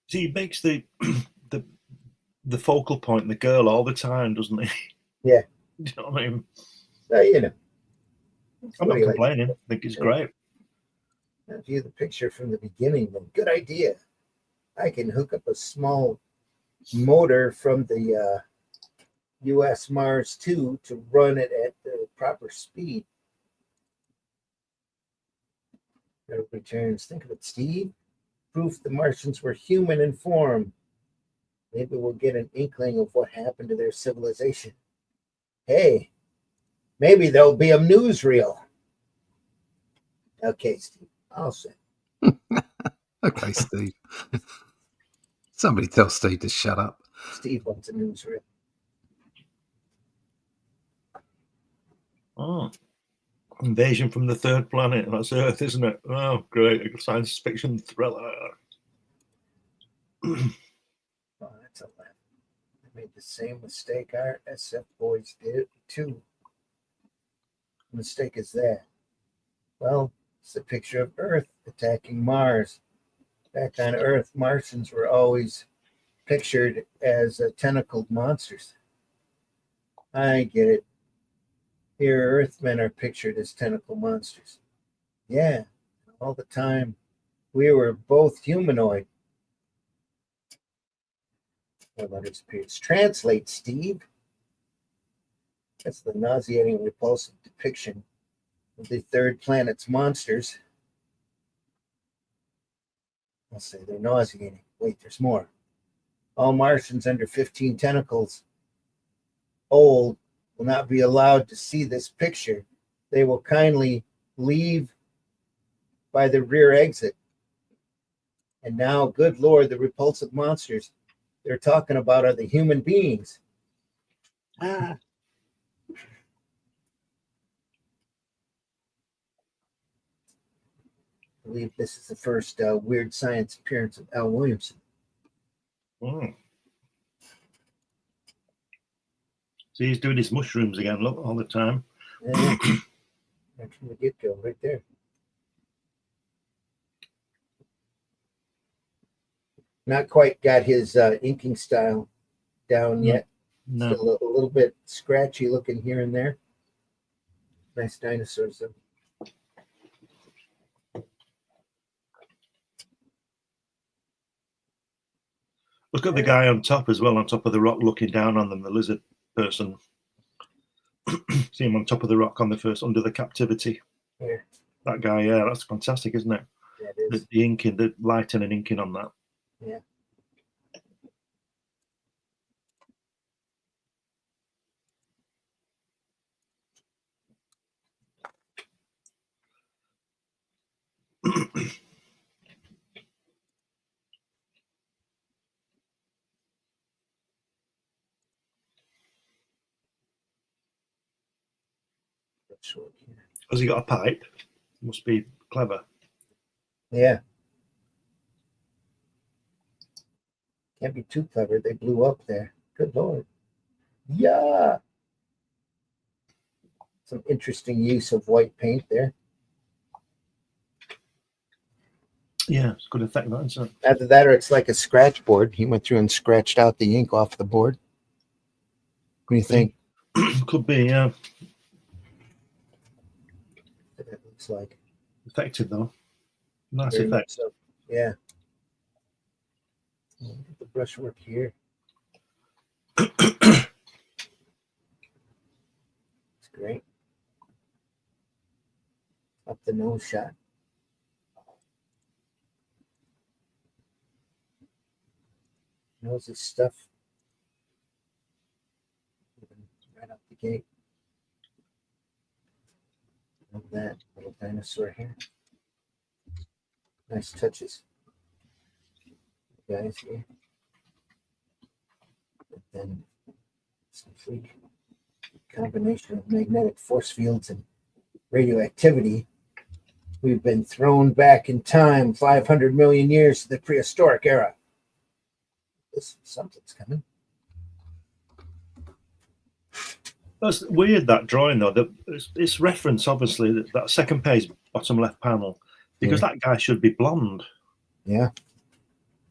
See, he makes the focal point the girl all the time, doesn't he? Yeah. Do you know what I mean? You know. I'm not complaining. I think it's great. Now view the picture from the beginning. Then, good idea. I can hook up a small motor from the U.S. Mars 2 to run it at the proper speed. It returns. Think of it, Steve. Proof the Martians were human in form. Maybe we'll get an inkling of what happened to their civilization. Hey, maybe there'll be a newsreel. Okay, Steve, I'll say. Okay, Steve. Somebody tell Steve to shut up. Steve wants a newsreel. Oh, invasion from the third planet. That's Earth, isn't it? Oh, great. A science fiction thriller. Oh, that's a laugh. I made the same mistake our SF boys did, too. The mistake is that. Well, it's a picture of Earth attacking Mars. Back on Earth, Martians were always pictured as tentacled monsters. I get it. Here, Earthmen are pictured as tentacle monsters. Yeah, all the time. We were both humanoid. What letters appears? Translate, Steve. That's the nauseating, repulsive depiction of the third planet's monsters. I'll say they're nauseating. Wait, there's more. All Martians under 15 tentacles old will not be allowed to see this picture. They will kindly leave by the rear exit. And now, good Lord, the repulsive monsters they're talking about are the human beings. I believe this is the first weird science appearance of Al Williamson. Mm. See, he's doing his mushrooms again, look, all the time. Yeah. Right from the get-go, right there. Not quite got his inking style down yet. No. Still a little bit scratchy looking here and there. Nice dinosaurs, though. Look at the guy on top as well, on top of the rock, looking down on them, the lizard person. See him on top of the rock on the first, under the captivity. Yeah. That guy, yeah, that's fantastic, isn't it? Yeah, it is. The inking, the lighting and inking on that. Yeah. Short here. Has he got a pipe? Must be clever. Yeah. Can't be too clever. They blew up there. Good Lord. Yeah. Some interesting use of white paint there. Yeah, it's good effect, that, isn't it? Either that or it's like a scratch board. He went through and scratched out the ink off the board. What do you think? Could be, yeah. It looks like. Effective, though. Nice Very much effect. so. Yeah. Look at the brushwork here. It's great. Up the nose shot. Knows his stuff. Right up the gate. Love that little dinosaur here. Nice touches. Guys here. But then some freak combination of magnetic force fields and radioactivity. We've been thrown back in time 500 million years to the prehistoric era. Something's coming. That's weird, that drawing, though. It's reference, obviously, that second page, bottom left panel, because that guy should be blonde. Yeah.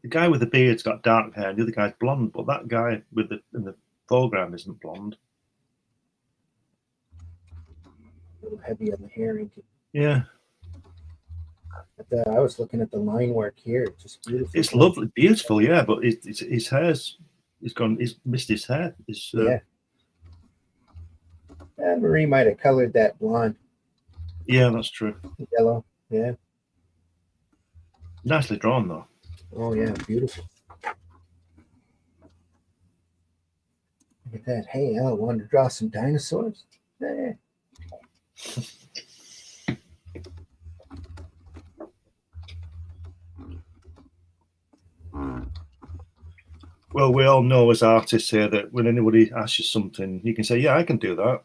The guy with the beard's got dark hair, and the other guy's blonde, but that guy in the foreground isn't blonde. A little heavy on the hair. Yeah. But I was looking at the line work here. It's just beautiful. It's lovely, beautiful, yeah, but his hair's he's missed his hair. Yeah. Marie might have colored that blonde. Yeah, that's true. Yellow, yeah. Nicely drawn, though. Oh, yeah, beautiful. Look at that. Hey, I wanted to draw some dinosaurs. Eh. Well, we all know as artists here that when anybody asks you something, you can say, "Yeah, I can do that."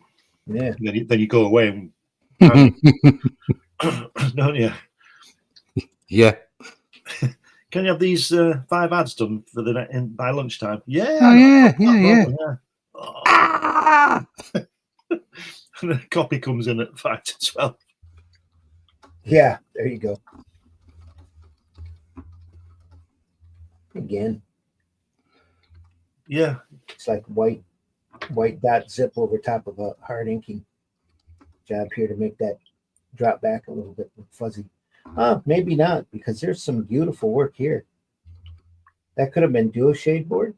Yeah. And then you go away and don't you? Yeah. Can you have these 5 ads done for by lunchtime? Yeah. Oh, yeah. Oh. And the copy comes in at 5 to 12. Yeah, there you go. Again. Yeah. It's like white dot zip over top of a hard inking job here to make that drop back a little bit fuzzy. Maybe not, because there's some beautiful work here. That could have been dual shade board.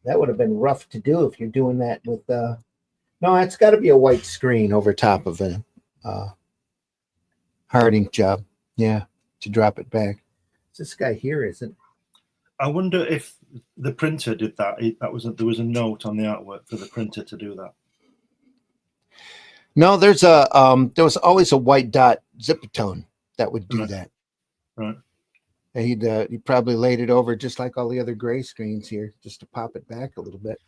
That would have been rough to do if you're doing that with no, it's got to be a white screen over top of a hard ink job. Yeah, to drop it back. This guy here isn't. I wonder if the printer did that. There was a note on the artwork for the printer to do that. No, there was always a white dot zipatone that would do that. Right. And he probably laid it over just like all the other gray screens here, just to pop it back a little bit.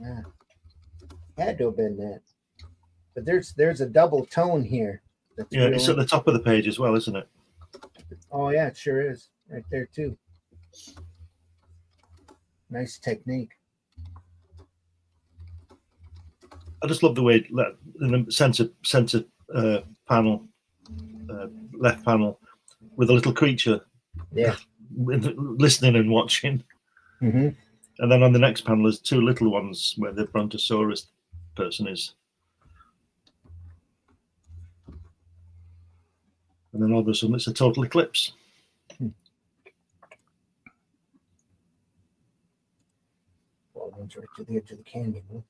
Yeah. Had to have been that. But there's a double tone here. Yeah, it's at the top of the page as well, isn't it? Oh yeah, it sure is. Right there too. Nice technique. I just love the way in the center panel, left panel, with a little creature. Yeah. Listening and watching. Mm-hmm. And then on the next panel, there's 2 little ones where the Brontosaurus person is. And then all of a sudden, it's a total eclipse. Well, it runs right to the edge of the canyon. Look.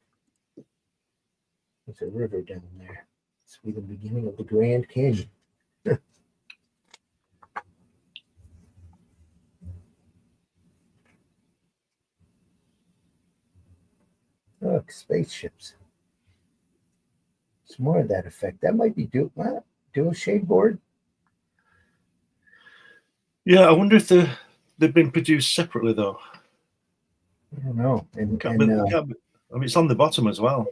There's a river down there. This will be the beginning of the Grand Canyon. Look, spaceships. It's more of that effect. That might be dual shade board. Yeah, I wonder if they've been produced separately, though. I don't know. I mean, it's on the bottom as well.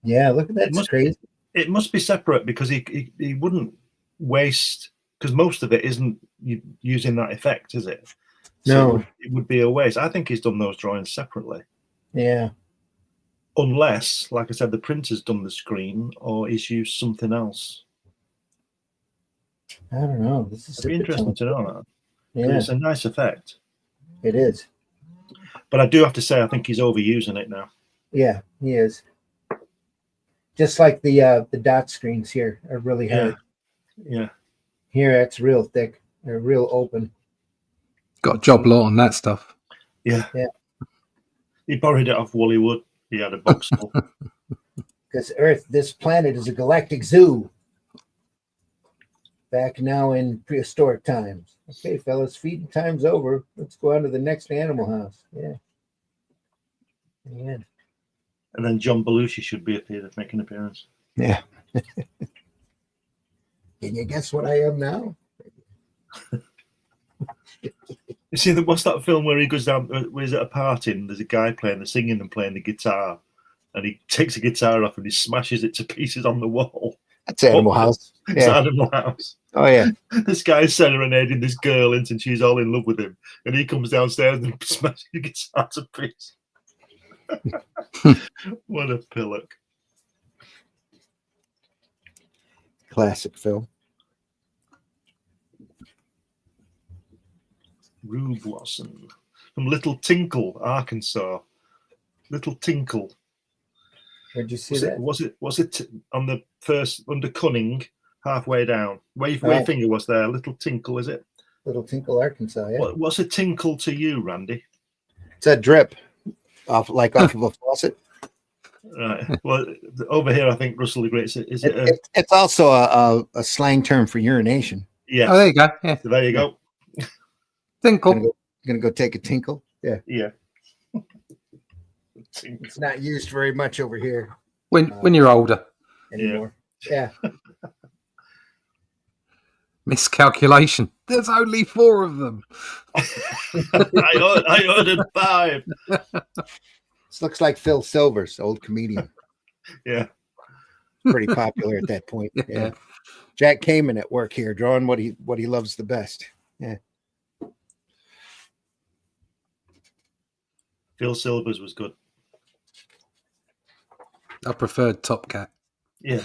Yeah, look at that. It's crazy. It must be separate because he wouldn't waste, because most of it isn't using that effect, is it? So No. it would be a waste. I think he's done those drawings separately. Yeah. Unless, like I said, the printer's done the screen or he's used something else. I don't know. This is It'd be interesting to know that. Yeah, it's a nice effect. it is. But I do have to say, I think he's overusing it now. Yeah, he is. Just like the dot screens here are really hard. Yeah. Here, it's real thick. They're real open. Got a job lot on that stuff. Yeah. Yeah. He borrowed it off Wally Wood. He had a box full. Because Earth, this planet is a galactic zoo. Back now in prehistoric times. Okay, fellas, feeding time's over. Let's go on to the next Animal House. Yeah. Yeah. And then John Belushi should be make an appearance. Yeah. Can you guess what I am now? You see, what's that film where he goes down, where's at a party and there's a guy playing the singing and playing the guitar, and he takes the guitar off and he smashes it to pieces on the wall. That's Animal House. It's Yeah. Animal House. Oh, yeah. This guy's serenading this girl and she's all in love with him, and he comes downstairs and smashes the guitar to pieces. What a pillock. Classic film. Rube Watson from Little Tinkle, Arkansas. Little Tinkle. Where'd you see that? Was it on the first under Cunning, halfway down? Where your finger was there? Little Tinkle, is it? Little Tinkle, Arkansas. Yeah. What's a tinkle to you, Randy? It's a drip off of a faucet. Right. Well, over here, I think Russell agrees. It's also a slang term for urination. Yes. Oh, there you go. Yeah. So there you go. Tinkle. Gonna go take a tinkle. Yeah. Yeah. It's not used very much over here When you're older. anymore. Yeah. Miscalculation. There's only 4 of them. I ordered 5. This looks like Phil Silvers, old comedian. Yeah. Pretty popular at that point. Yeah. Jack Kamen at work here, drawing what he loves the best. Yeah. Phil Silvers was good. I preferred Top Cat. Yeah.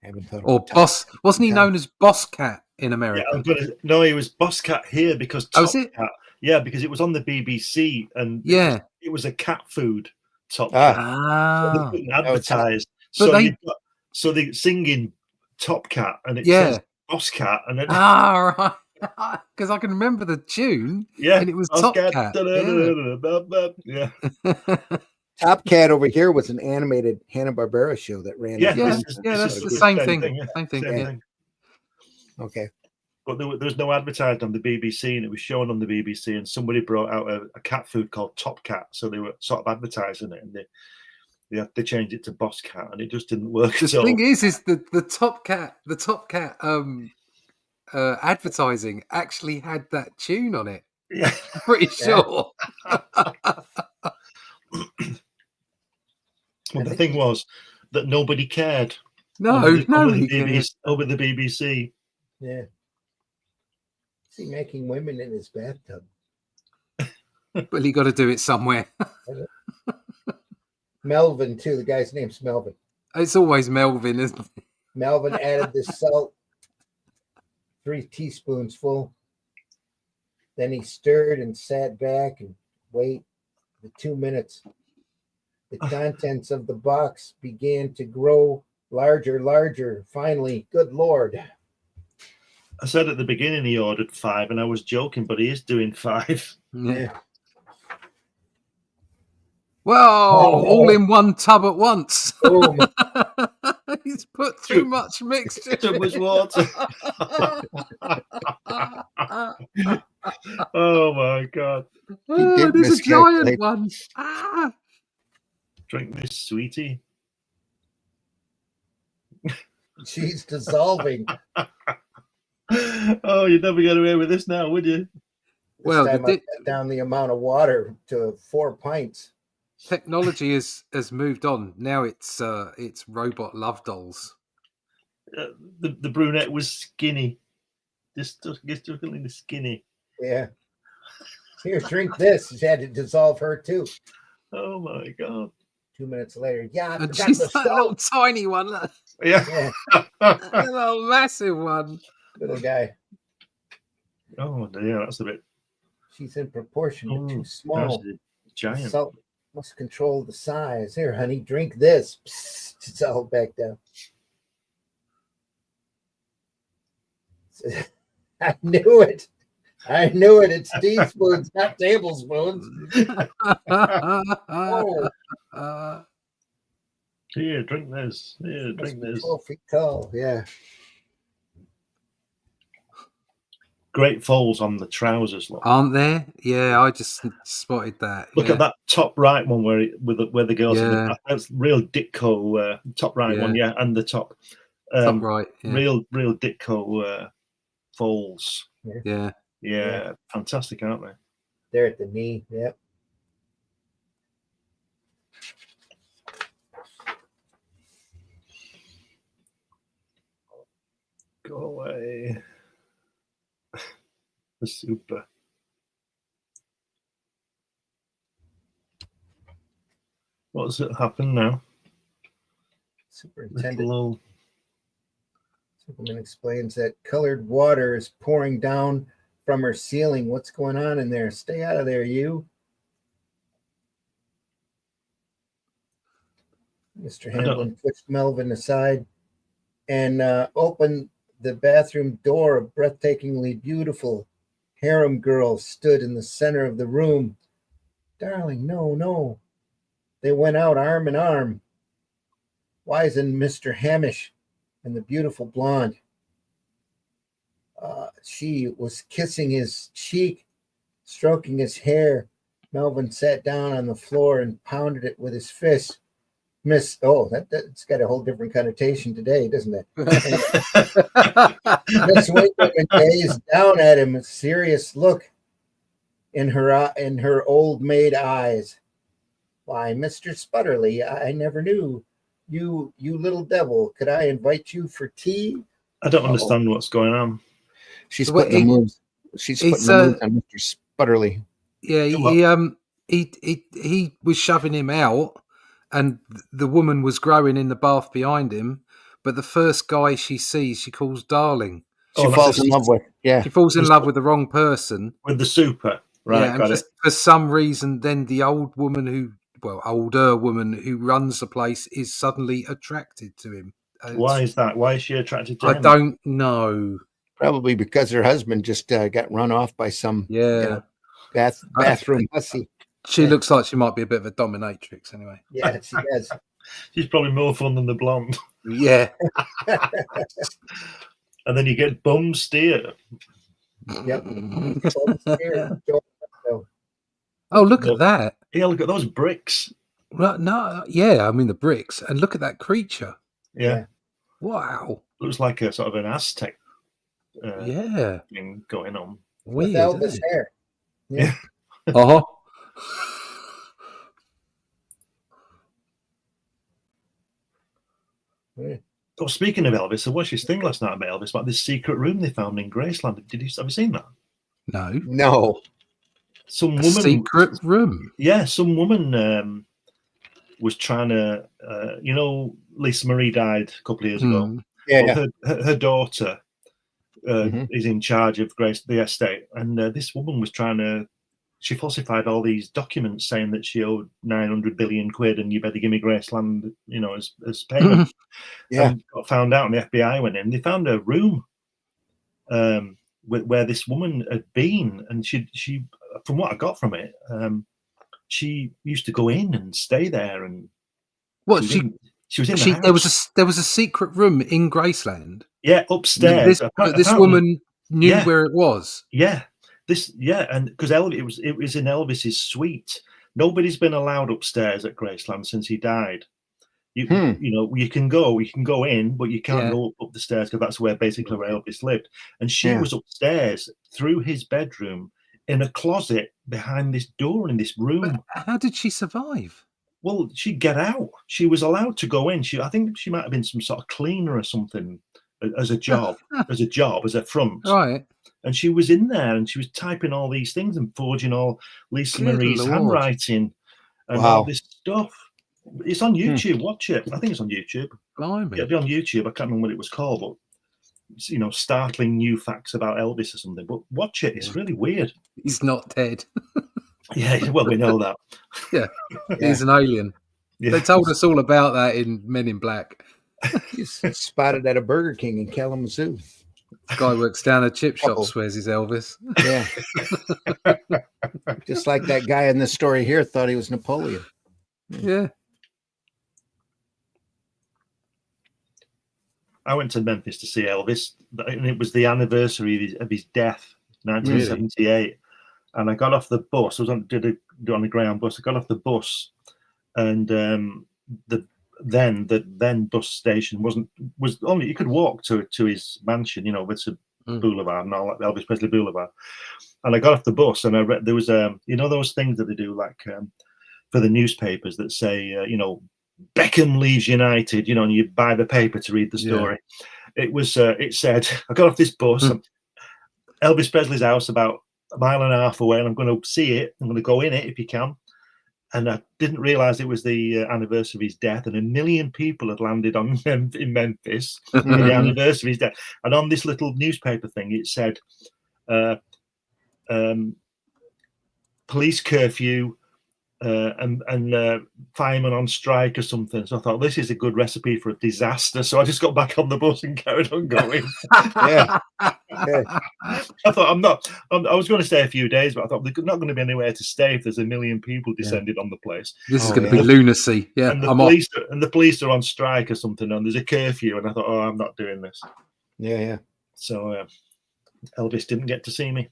Haven't thought Or Boss. Wasn't he known as Boss Cat in America? Yeah, no, he was Boss Cat here because Oh, was it? Cat. Yeah, because it was on the BBC and Yeah. it was a cat food Top Cat. So they couldn't advertise. So they singing Top Cat and it says Boss Cat and then right. Because I can remember the tune. yeah, and it was Boss Top Cat. Cat. Yeah. Top Cat over here was an animated Hanna-Barbera show that ran. Yeah, that's the same thing. Same thing. Okay. But there was no advertised on the BBC, and it was shown on the BBC, and somebody brought out a cat food called Top Cat, so they were sort of advertising it, and they changed it to Boss Cat, and it just didn't work The at all. thing is the Top Cat advertising actually had that tune on it. Yeah, I'm pretty sure. Well, the thing was that nobody cared. Nobody over the BBC. Yeah. Is he making women in his bathtub? Well, you got to do it somewhere. Melvin, too. The guy's name's Melvin. It's always Melvin, isn't it? Melvin added the salt, 3 teaspoons full. Then he stirred and sat back and waited for 2 minutes. The contents of the box began to grow larger. Finally, good Lord. I said at the beginning he ordered 5, and I was joking, but he is doing 5. Yeah. Well, all in one tub at once. He's put too much mixture. Too much water. Oh my God. Oh, there's a giant one. Drink this, sweetie. She's dissolving. Oh, you'd never get away with this now, would you? This Well, time I cut down the amount of water to 4 pints. technology has moved on. Now it's robot love dolls. The brunette was skinny. Just really skinny. Yeah. Here, drink this. She had to dissolve her too. Oh my god. 2 minutes later. Yeah, I And forgot she's the that little salt. tiny one. Look. Yeah. A little massive one. Little guy. Oh dear, that's a bit. She's in proportion, but too That's small. a The giant. salt must control the size. Here, honey, drink this. Psst, it's all back down. I knew it. I knew it. It's teaspoons, not tablespoons. Oh, Here, drink this. Here, must drink be this. 12 feet tall. Yeah. Great folds on the trousers. Look. Aren't there? Yeah, I just spotted that. Look yeah. at that top right one where the girls in Yeah. the that's real Ditko top right one, Yeah. and the top Top right. Yeah. real Ditko folds. Yeah. Yeah, fantastic, aren't they? They're at the knee. Yep. Go away. The super. What's it happen now? Superintendent Little, Superman explains that colored water is pouring down from her ceiling. What's going on in there? Stay out of there, you. Mr. Hamlin pushed Melvin aside and opened the bathroom door. A breathtakingly beautiful harem girl stood in the center of the room. Darling, no, no. They went out arm in arm. Wizened Mr. Hamish and the beautiful blonde. She was kissing his cheek, stroking his hair. Melvin sat down on the floor and pounded it with his fist. That's got a whole different connotation today, doesn't it? Miss Winkleman gazed down at him, a serious look in her old maid eyes. Why, Mr. Sputterly, I never knew. You little devil, could I invite you for tea? I don't understand what's going on. She's putting the moves. She's putting the moves on Mr. Sputterly. Yeah, he was shoving him out, and the woman was growing in the bath behind him. But the first guy she sees, she calls darling. She falls in love with. Yeah, she falls in love with the wrong person. With the super, right? Yeah, and for some reason, then the older woman who runs the place is suddenly attracted to him. Why is that? Why is she attracted to him? I don't know. Probably because her husband just got run off by some bathroom hussy. She looks like she might be a bit of a dominatrix anyway. Yeah, she does. She's probably more fun than the blonde. Yeah. And then you get bum steer. Yep. Oh, look at that. Yeah, look at those bricks. No, yeah, I mean the bricks. And look at that creature. Yeah. Wow. Looks like a sort of an Aztec thing going on. Weird, with Elvis hair. Yeah. Uh-huh. Oh, speaking of Elvis, I watched this thing last night about Elvis, about this secret room they found in Graceland. Have you seen that? No. Some woman. Secret room. Yeah, some woman was trying to. Lisa Marie died a couple of years ago. Yeah. Her daughter is in charge of the estate, and this woman was trying to. She falsified all these documents saying that she owed 900 billion quid, and you better give me Graceland, as payment. And got found out, and the FBI went in. They found a room where this woman had been, and she, from what I got from it, she used to go in and stay there. And she was in the house. There was a secret room in Graceland. Yeah, upstairs. This woman knew where it was. Yeah. And because it was in Elvis's suite. Nobody's been allowed upstairs at Graceland since he died. You you can go in, but you can't go up the stairs because that's where basically where Elvis lived. And she was upstairs through his bedroom in a closet behind this door in this room. But how did she survive? Well, she'd get out. She was allowed to go in. I think she might have been some sort of cleaner or something as a job, as a front. Right. And she was in there and she was typing all these things and forging all Lisa Marie's handwriting and all this stuff. It's on YouTube. Watch it. I think it's on YouTube. Blimey. It'll be on YouTube. I can't remember what it was called, but it's, startling new facts about Elvis or something. But watch it. It's really weird. He's not dead. Yeah, well, we know that. Yeah, he's an alien. Yeah. They told us all about that in Men in Black. He's spotted at a Burger King in Kalamazoo. Guy works down a chip shop, swears he's Elvis. Yeah. Just like that guy in this story here thought he was Napoleon. Yeah. I went to Memphis to see Elvis, and it was the anniversary of his death, 1978. Really? And I got off the bus. I was on a Greyhound bus. I got off the bus, and the bus station was only you could walk to his mansion, over to Boulevard and all that, Elvis Presley Boulevard. And I got off the bus, and I read there was those things that they do like for the newspapers that say Beckham leaves United, and you buy the paper to read the story. Yeah. It said, I got off this bus, Elvis Presley's house about a mile and a half away, and I'm going to see it. I'm going to go in it if you can. And I didn't realize it was the anniversary of his death, and 1 million people had landed in Memphis for the anniversary of his death. And on this little newspaper thing, it said, police curfew, and firemen on strike or something. So I thought this is a good recipe for a disaster. So I just got back on the bus and carried on going. Yeah. I thought I was going to stay a few days, but I thought there's not going to be anywhere to stay if there's 1 million people descended on the place. This is going to be lunacy. Yeah. And the police are on strike or something, and there's a curfew, and I thought, I'm not doing this. Yeah. So Elvis didn't get to see me.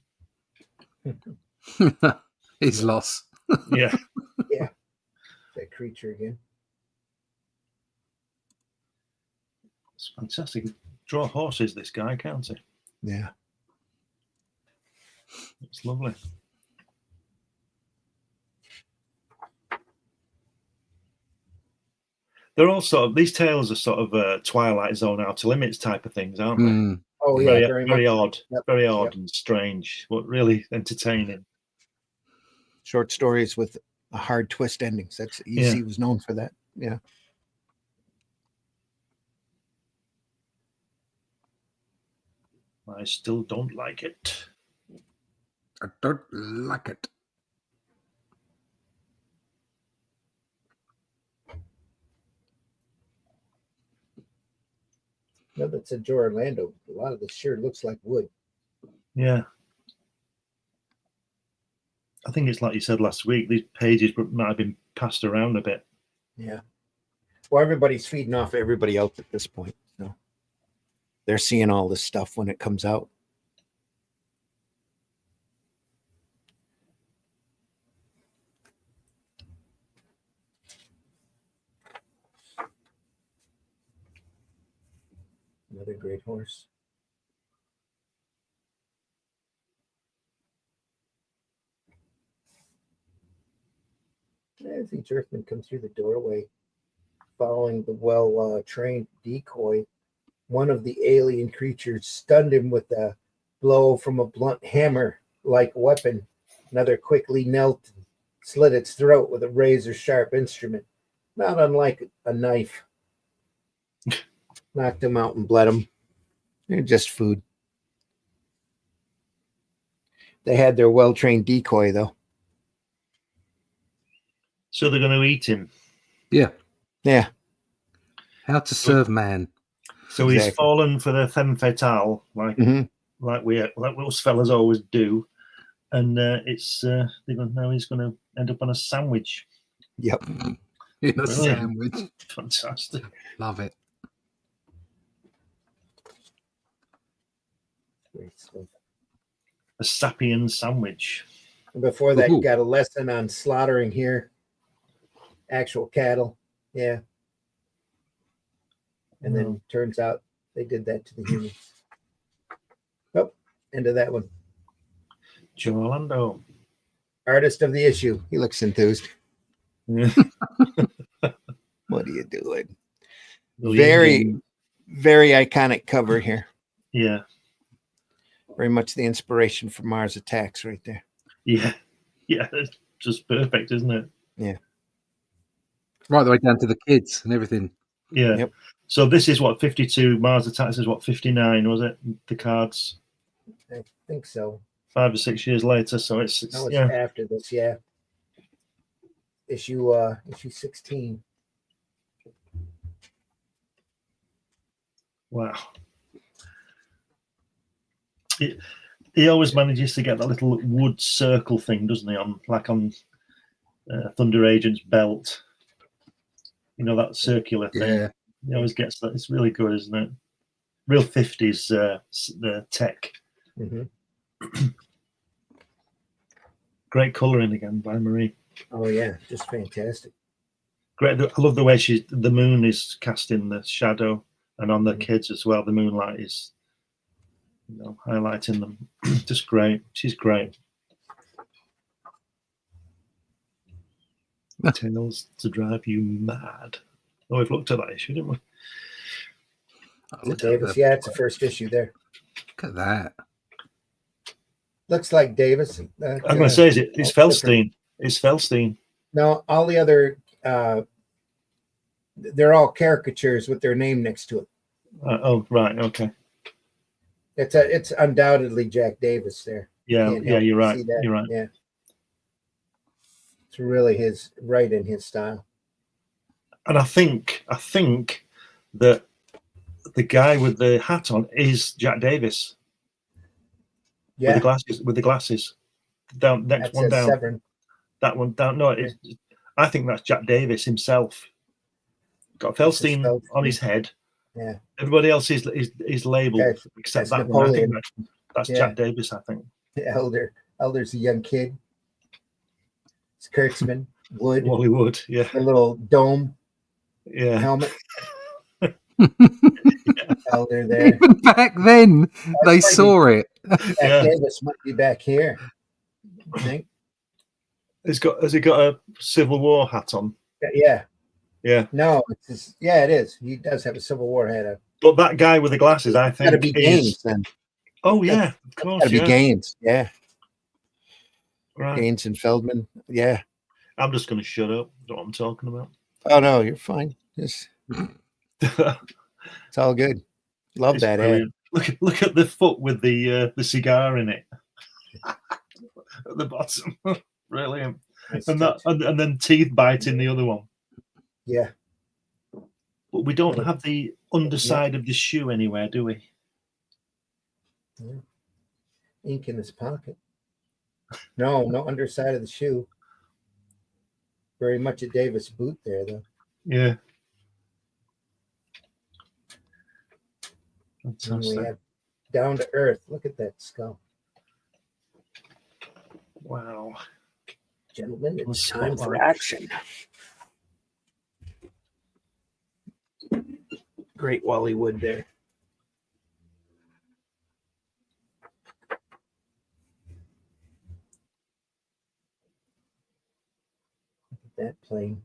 His loss. Yeah. Yeah. That creature again. It's fantastic. Draw horses, this guy, can't he? Yeah. It's lovely. They're all these tales are sort of Twilight Zone, Outer Limits type of things, aren't they? Oh, yeah. Very odd. Yep. Very odd and strange, but really entertaining. Short stories with a hard twist endings. That's EC was known for that. Yeah. I still don't like it. I don't like it. No, that's a Joe Orlando. A lot of this sure looks like wood. Yeah. I think it's like you said last week, these pages might have been passed around a bit. Yeah. Well, everybody's feeding off everybody else at this point. So they're seeing all this stuff when it comes out. Another great horse. As each Earthman comes through the doorway, following the well-trained decoy, one of the alien creatures stunned him with a blow from a blunt hammer-like weapon. Another quickly knelt and slit its throat with a razor-sharp instrument, not unlike a knife. Knocked him out and bled him. They're just food. They had their well-trained decoy, though. So they're going to eat him. Yeah. Yeah. How to serve man. So he's fallen for the femme fatale, like us fellas always do. And now he's going to end up on a sandwich. Yep. In a sandwich. Fantastic. Love it. Great stuff. A Sapien sandwich. And before that, got a lesson on slaughtering here. Actual cattle. Yeah. And then turns out they did that to the humans. Oh, end of that one. Joe Orlando. Artist of the issue. He looks enthused. Yeah. What are you doing? The Very, Indian- very iconic cover here. Yeah. Very much the inspiration for Mars Attacks right there. Yeah. Yeah. It's just perfect, isn't it? Yeah. Right the way down to the kids and everything. Yeah. Yep. So this is what 52. Mars Attacks is what 59, was it? The cards I think so. 5 or 6 years later. So it's That was yeah. after this, yeah. Issue 16. Wow. He always manages to get that little wood circle thing, doesn't he? On Thunder Agent's belt. You know, that circular thing. Yeah. He always gets that. It's really good, isn't it? Real 50s the tech. Mm-hmm. Great colouring again by Marie. Oh yeah, just fantastic. Great. I love the way the moon is casting the shadow, and on the kids as well. The moonlight is, highlighting them. Just great. She's great. Tales to drive you mad. Oh, we've looked at that issue, didn't we? Davis, yeah, it's the first issue there. Look at that. Looks like Davis. I'm going to say, it's Felstein. It's Felstein. No, all the other, they're all caricatures with their name next to it. Oh, right. Okay. It's undoubtedly Jack Davis there. Yeah, Can't yeah, help you're but right. see that. You're right. Yeah. It's really right in his style. And I think that the guy with the hat on is Jack Davis. Yeah. With the glasses. Down next That one says down. Severn. That one down. No, I think that's Jack Davis himself. Got Felstein on his head. Yeah. Everybody else is labeled except that one. I think that's Jack Davis, I think. The Elder's a young kid. It's Kurtzman. Wood. Wally Wood, yeah. The little dome helmet. Elder there. Even back then, they saw it. Jack Davis might be back here. I think. Has he got a Civil War hat on? Yeah. Yeah. No, it is. He does have a Civil War hat on. But that guy with the glasses, I think, Gotta be Gaines then. Oh yeah, of course. Gotta be Gaines. Yeah. Right. Gaines and Feldman. Yeah. I'm just going to shut up. That's what I'm talking about. Oh no, you're fine. It's all good. Love that ad. Look at the foot with the cigar in it at the bottom. Brilliant. Nice and then teeth biting the other one. Yeah. But we don't have the underside of the shoe anywhere, do we? Yeah. Ink in his pocket. No underside of the shoe. Very much a Davis boot there, though. Yeah. And we have Down to Earth. Look at that skull. Wow. Gentlemen, it's time for action. Great Wally Wood there. Look at that plane.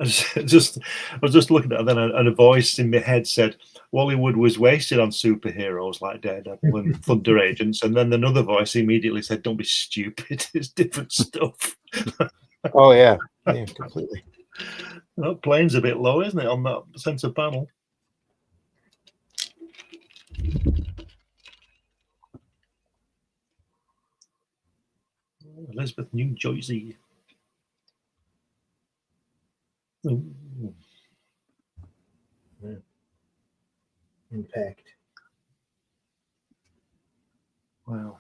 I was just looking at it, and a voice in my head said, Wally Wood was wasted on superheroes like Daredevil and Thunder Agents. And then another voice immediately said, don't be stupid. It's different stuff. Oh, yeah. Yeah, completely. That plane's a bit low, isn't it, on that center panel? Elizabeth, New Jersey. Ooh. Yeah. Impact. Wow.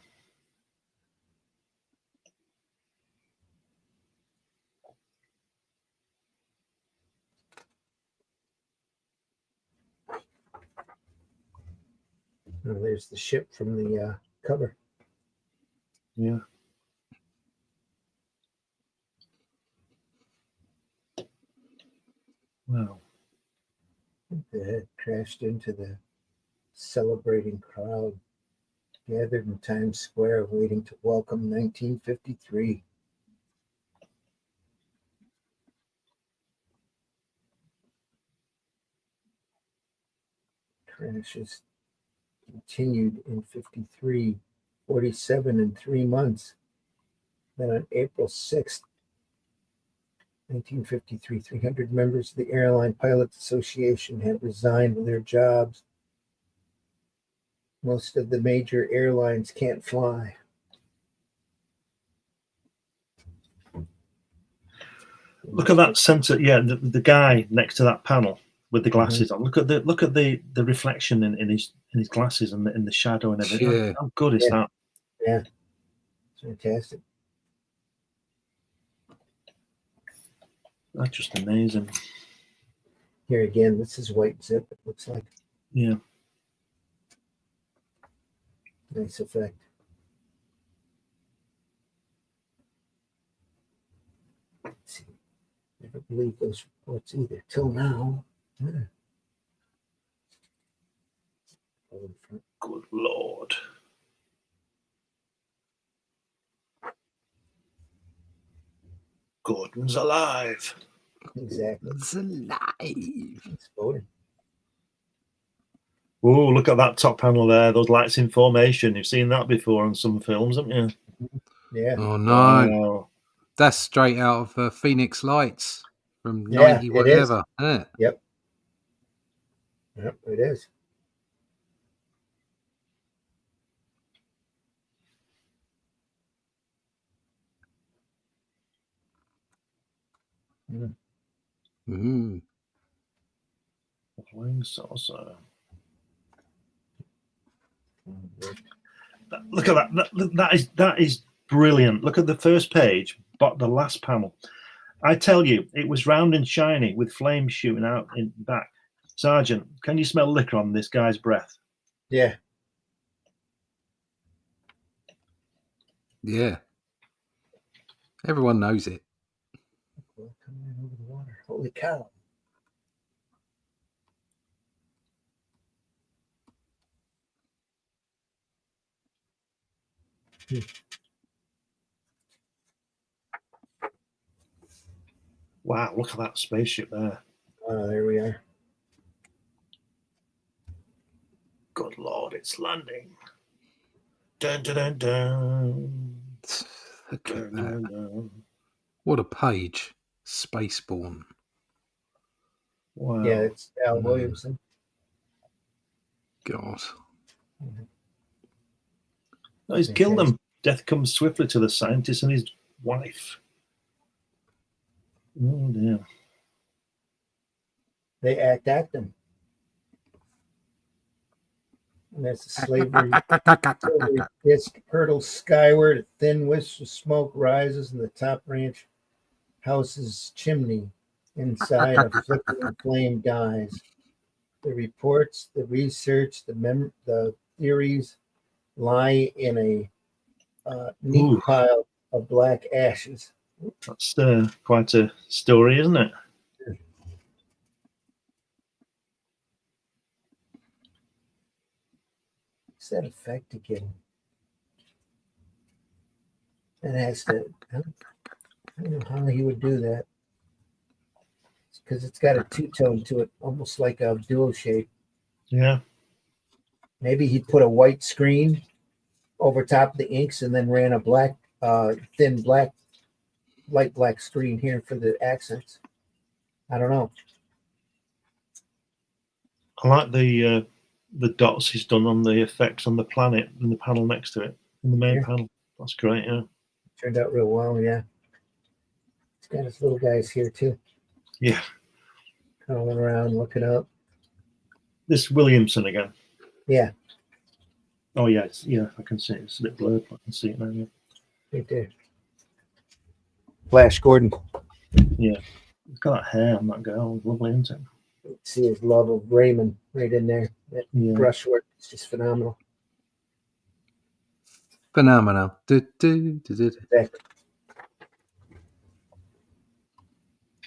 Oh, there's the ship from the cover. Yeah. Wow. The head crashed into the celebrating crowd gathered in Times Square waiting to welcome 1953. Crashes continued in 53, 47 in 3 months. Then on April 6th, 1953, 300 members of the Airline Pilots Association had resigned their jobs. Most of the major airlines can't fly. Look at that center. Yeah, the guy next to that panel with the glasses on. Look at the reflection in his glasses and in the shadow and everything. Yeah. How good is that? Yeah, it's fantastic. That's just amazing. Here again, this is white zip. It looks like Yeah. nice effect. Let's see. Never believe those reports either till now. Yeah. Good Lord. Gordon's alive. Exactly. It's alive. Exploding. Oh, look at that top panel there. Those lights in formation. You've seen that before on some films, haven't you? Yeah. Oh no, Wow. that's straight out of Phoenix Lights from Yeah, 90 it whatever. Yeah. Yep, it is. Mm. The flying saucer. Look at that. That is brilliant. Look at the first page, but the last panel. I tell you, it was round and shiny with flames shooting out in back. Sergeant, can you smell liquor on this guy's breath? Yeah. Yeah. Everyone knows it. Well, coming in over the water. Holy cow. Wow, look at that spaceship there. There we are. Good Lord, it's landing. Dun, dun, dun, dun. Look at Dun, that. dun, dun. What a page. Spaceborne. Wow. Yeah, it's Al Williamson. God. No, he's killed them. Death comes swiftly to the scientist and his wife. Oh dear. They act them. And that's the slavery. Disc hurtles skyward. A thin wisp of smoke rises in the top ranch house's chimney. Inside, a flickering flame dies. The reports, the research, the theories lie in a neat Ooh. pile of black ashes. That's quite a story, isn't it? What's that effect again? That has to. I don't know how he would do that. Because it's got a two-tone to it, almost like a dual shape. Yeah. Maybe he put a white screen over top of the inks and then ran a black, thin black, light black screen here for the accents. I don't know. I like the dots he's done on the effects on the planet and the panel next to it, in the main panel. That's great, yeah. Turned out real well, yeah. He's got his little guys here too. Yeah. Crawling around, looking up. This Williamson again. Yeah. Oh yeah, I can see it. It's a bit blurred, but I can see it now. Yeah. Right there. Flash Gordon. Yeah. He's got that hair on that girl. Lovely, isn't it? See his love of Raymond right in there. That brushwork is just phenomenal. Phenomenal. Exactly.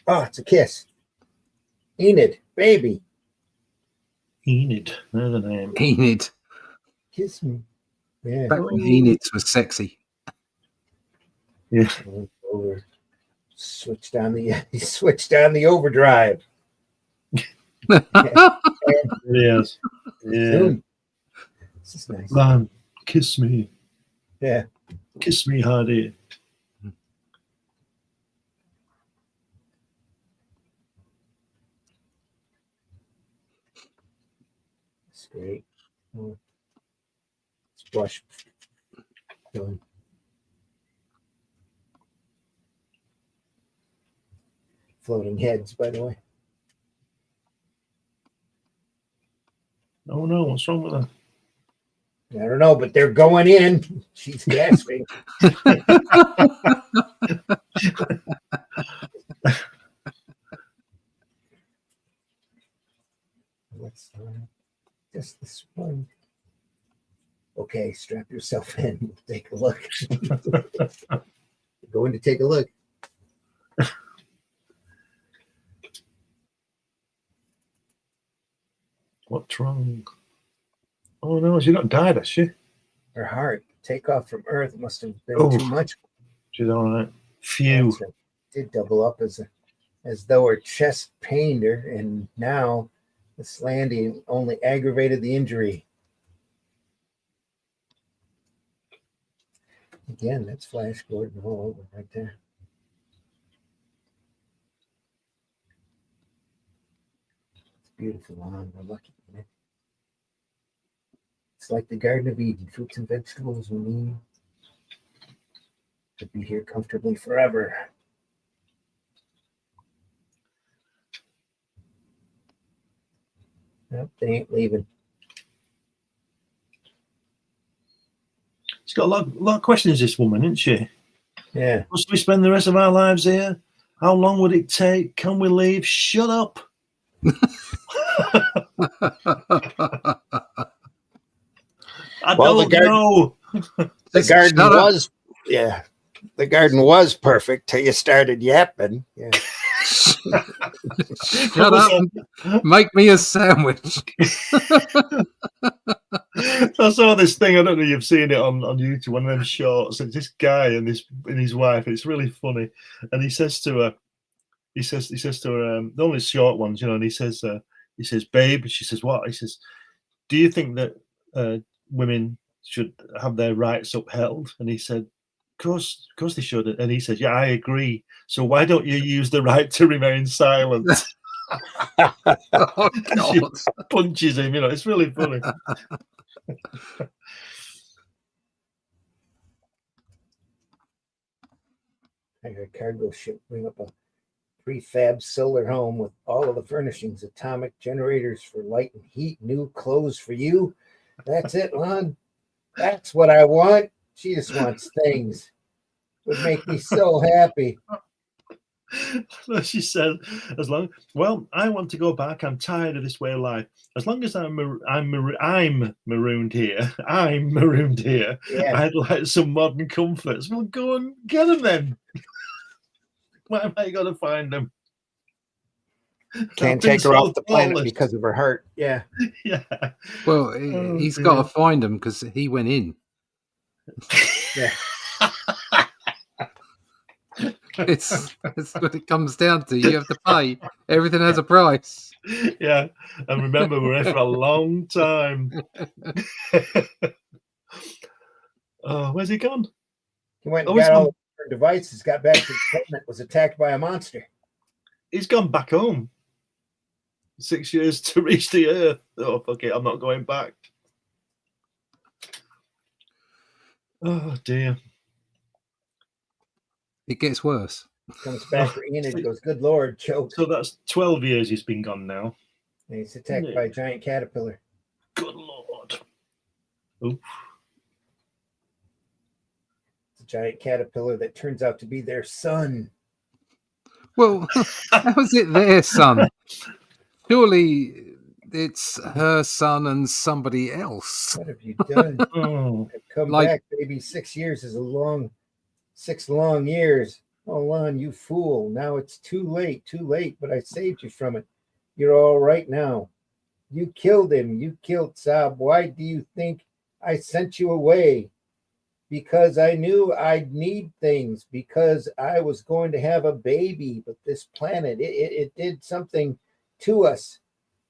Oh, it's a kiss. Enid, baby. Enid. There's the name. Enid. Kiss me. Yeah. Back when Enid was sexy. Yeah. Over. Switched on the overdrive. It is. Yeah. This is nice. Man, kiss me. Yeah. Kiss me, Hardy. It's great. Splash. Done. Floating heads, by the way. Oh no, what's wrong with her? I don't know, but they're going in. She's gasping. What's just this one? Okay, strap yourself in. Take a look. Going to take a look. What's wrong? Oh no, she not died, has she? Her heart. Takeoff from Earth must have been Oh. too much. She's all right. Phew. That's right. Did double up as though her chest pained her, and now this landing only aggravated the injury. Again, that's Flash Gordon all over right there. It's beautiful lawn. We're lucky, man. It's like the Garden of Eden, fruits and vegetables we need to be here comfortably forever. Nope, they ain't leaving. She's got a lot of questions, this woman, isn't she? Yeah. Must we spend the rest of our lives here? How long would it take? Can we leave? Shut up. I Well, don't know. The garden was, yeah. The garden was perfect till you started yapping. Yeah. Shut up and make me a sandwich. I saw this thing. I don't know if you've seen it on YouTube. One of them shorts. It's this guy and his wife. It's really funny. And he says to her, only short ones, you know. And he says, "Babe." And she says, "What?" He says, "Do you think that women should have their rights upheld?" And he said, Of course they should. And he says, "Yeah, I agree. So why don't you use the right to remain silent?" Oh, She God. punches him. You know, it's really funny. I got a cargo ship bring up a prefab solar home with all of the furnishings, atomic generators for light and heat, new clothes for you. That's it, Lon. That's what I want. She just wants things. Would make me so happy. She said, I want to go back. I'm tired of this way of life. As long as I'm marooned here, Yeah. I'd like some modern comforts. Well, go and get them then. Why am I going to find them? Can't take her off the planet because of her heart. Yeah. Yeah. Well, he's got to find him because he went in. Yeah. It's what it comes down to. You have to pay. Everything has a price. Yeah. And remember, we're here for a long time. Oh, where's he gone? He went and got all her devices, got back to the planet, was attacked by a monster. He's gone back home. 6 years to reach the Earth. Oh, fuck it. I'm not going back. Oh, dear. It gets worse. Comes back for Ian and goes, "Good Lord, choke." So that's 12 years he's been gone now. And he's attacked by a giant caterpillar. Good Lord. Oof. It's a giant caterpillar that turns out to be their son. Well, how is it their son? Surely it's her son and somebody else. What have you done? Oh. I've come back, baby. 6 years is 6 long years. Oh, Lon, you fool. Now it's too late, but I saved you from it. You're all right now. You killed him. You killed Saab. Why do you think I sent you away? Because I knew I'd need things, because I was going to have a baby. But this planet, it did something to us.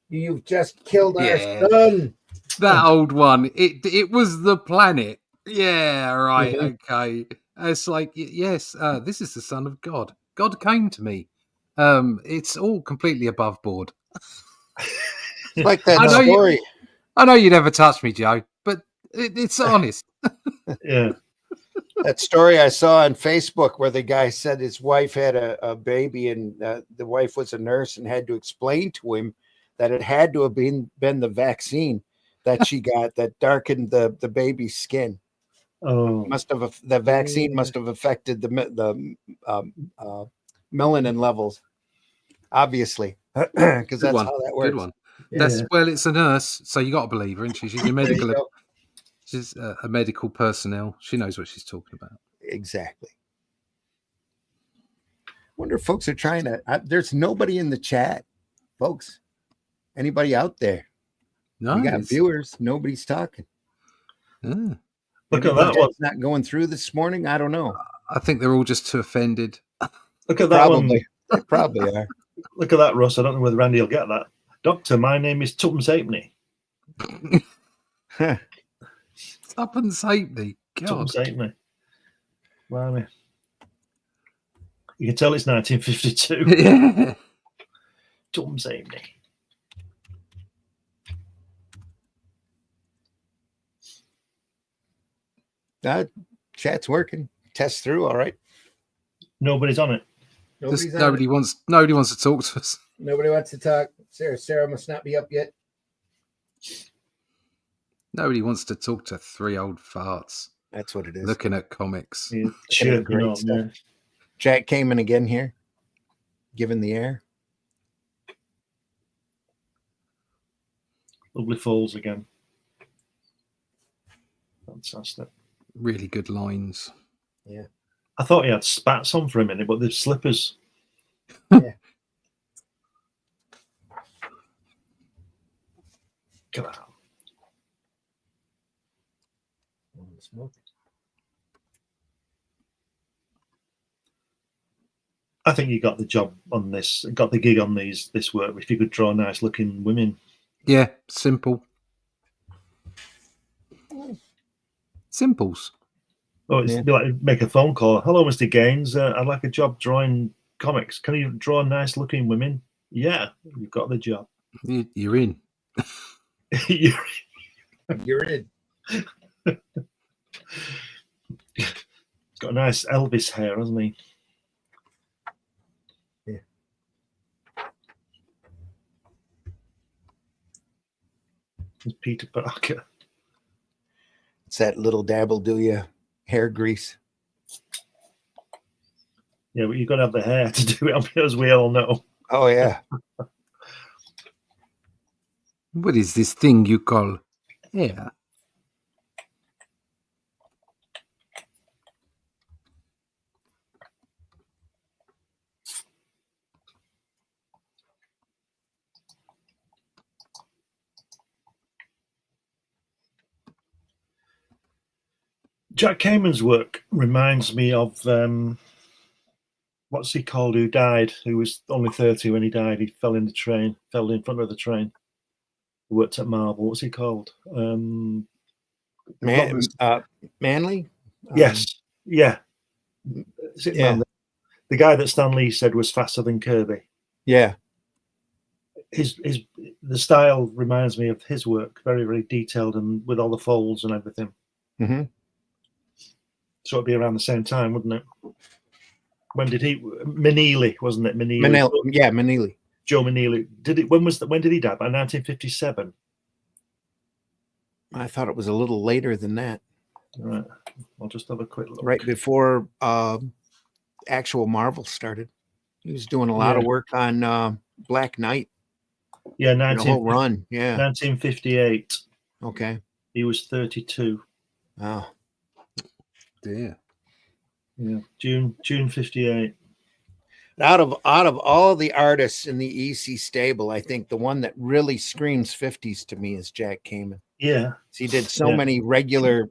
You've just killed our son. That old one. It was the planet. Yeah, right. Mhm. Okay. It's like, yes, this is the son of God. God came to me. It's all completely above board. It's like that I know story. I know you never touched me, Joe, but it's honest. Yeah. That story I saw on Facebook where the guy said his wife had a baby, and the wife was a nurse and had to explain to him that it had to have been the vaccine that she got that darkened the baby's skin. Oh. The vaccine must have affected the melanin levels, obviously, because that's how that works. Good one. Yeah. Well, it's a nurse, so you got to believe her, and she's a There you medical. go. She's a medical personnel. She knows what she's talking about. Exactly. Wonder if folks are trying to. There's nobody in the chat, folks. Anybody out there? No, We got viewers. Nobody's talking. Yeah. Look Maybe at that the one. chat's not going through this morning. I don't know. I think they're all just too offended. Look at that one. Probably. They probably are. Look at that, Russ. I don't know whether Randy will get that. Doctor, my name is Tubbs Halfpenny. Tuppence Halfpenny. God. Tubbs Halfpenny. Blimey. You can tell it's 1952. Yeah. Tubbs Halfpenny. Chat's working. Test through. All right. Nobody's on it. Nobody's on Nobody it. wants to talk to us. Nobody wants to talk. Sarah must not be up yet. Nobody wants to talk to three old farts That's what it is. looking at comics. Yeah, Looking at great stuff. Jack Kamen again here, giving the air. Lovely falls again. Fantastic. Really good lines. Yeah. I thought he had spats on for a minute, but they're slippers. Yeah. Come on. I think you got the job on this, got the gig on this work if you could draw nice looking women. Yeah, simple. Simples. Oh, it's be like make a phone call. Hello, Mr. Gaines. I'd like a job drawing comics. Can you draw nice looking women? Yeah, you've got the job. You're in. You're in. He's got a nice Elvis hair, hasn't he? Yeah. It's Peter Parker. It's that little dabble do you hair grease. Yeah, but you've got to have the hair to do it, as we all know. Oh, yeah. What is this thing you call hair? Jack Kamen's work reminds me of what's he called? Who died? Who was only 30 when he died? He fell in front of the train. He worked at Marvel. What's he called? Manly. Yes. Yeah. Is it Yeah. Manly? The guy that Stan Lee said was faster than Kirby. Yeah. The style reminds me of his work. Very, very detailed and with all the folds and everything. Mm-hmm. So it'd be around the same time, wouldn't it? When did he? Meneely, wasn't it? Meneely. Yeah, Meneely. Joe Meneely. When did he die? By 1957. I thought it was a little later than that. Right. I'll just have a quick look. Right before actual Marvel started. He was doing a lot of work on Black Knight. Yeah, the whole run. Yeah. 1958. Okay. He was 32. Oh. Dear. Yeah. June 58. Out of all the artists in the EC stable, I think the one that really screams 50s to me is Jack Kamen. Yeah. He did so many regular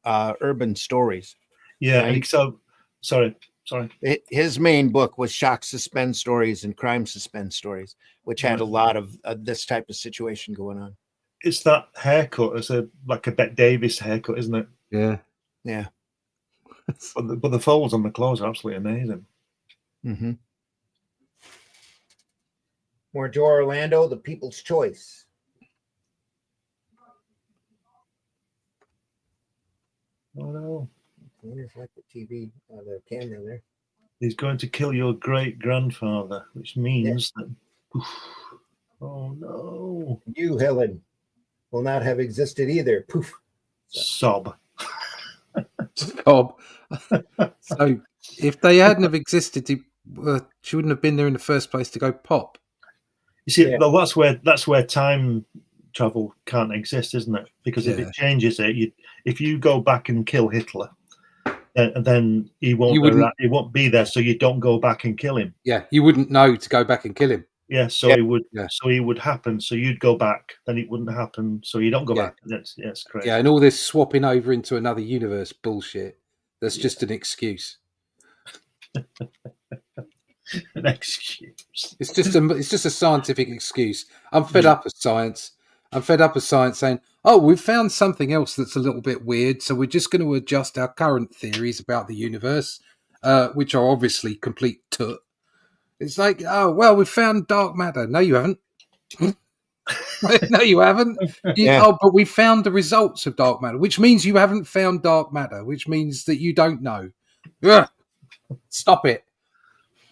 urban stories. Yeah. Right? And so, sorry. His main book was shock suspense stories and crime suspense stories, which had a lot of this type of situation going on. It's that haircut. It's like a Bette Davis haircut, isn't it? Yeah. Yeah. But the folds on the clothes are absolutely amazing. Mm-hmm. More Joe Orlando, The People's Choice. Oh no! I wonder if I put the camera there. He's going to kill your great grandfather, which means that. Oof, oh no! You, Helen, will not have existed either. Poof. Sob. Sob. So, if they hadn't have existed, she wouldn't have been there in the first place to go pop. You see, well, that's where time travel can't exist, isn't it? Because if it changes it, if you go back and kill Hitler, then he won't be there, so you don't go back and kill him. Yeah, you wouldn't know to go back and kill him. Yeah, so it would. Yeah. So it would happen. So you'd go back, then it wouldn't happen. So you don't go back. That's crazy. Yeah, and all this swapping over into another universe bullshit. That's just an excuse. An excuse. It's just a scientific excuse. I'm fed up of science. I'm fed up of science saying, "Oh, we've found something else that's a little bit weird, so we're just going to adjust our current theories about the universe, which are obviously complete tut." It's like, "Oh, well, we've found dark matter." No, you haven't. No, you haven't. Oh, but we found the results of dark matter, which means you haven't found dark matter, which means that you don't know. Ugh. Stop it.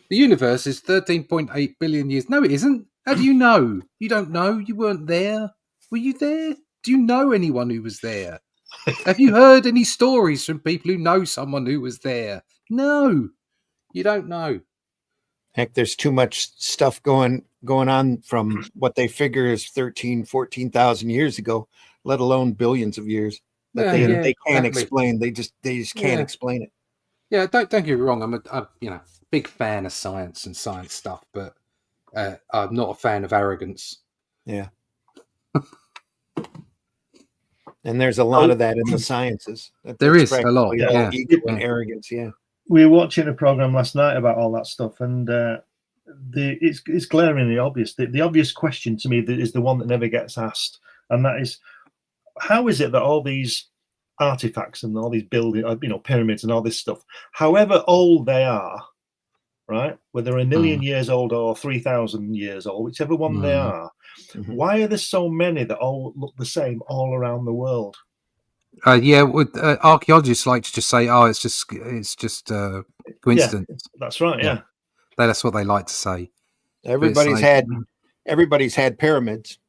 The universe is 13.8 billion years. No, it isn't. How do you know? You don't know. You weren't there. Were you there? Do you know anyone who was there? Have you heard any stories from people who know someone who was there? No, you don't know. Heck, there's too much stuff going on from what they figure is 14,000 years ago, let alone billions of years that they can't explain. They just can't explain it. Yeah, don't get me wrong. I'm a big fan of science and science stuff, but I'm not a fan of arrogance. Yeah. And there's a lot of that in the sciences. There is a lot. Yeah. Ego and arrogance. Yeah. We were watching a program last night about all that stuff, and it's glaringly obvious. The obvious question to me is the one that never gets asked, and that is, how is it that all these artifacts and all these buildings, pyramids and all this stuff, however old they are, right, whether they're 1,000,000 years old or 3,000 years old, whichever one they are, why are there so many that all look the same all around the world? Archaeologists like to just say, "Oh, it's just coincidence." Yeah, that's right. Yeah, that's what they like to say. Everybody's had pyramids.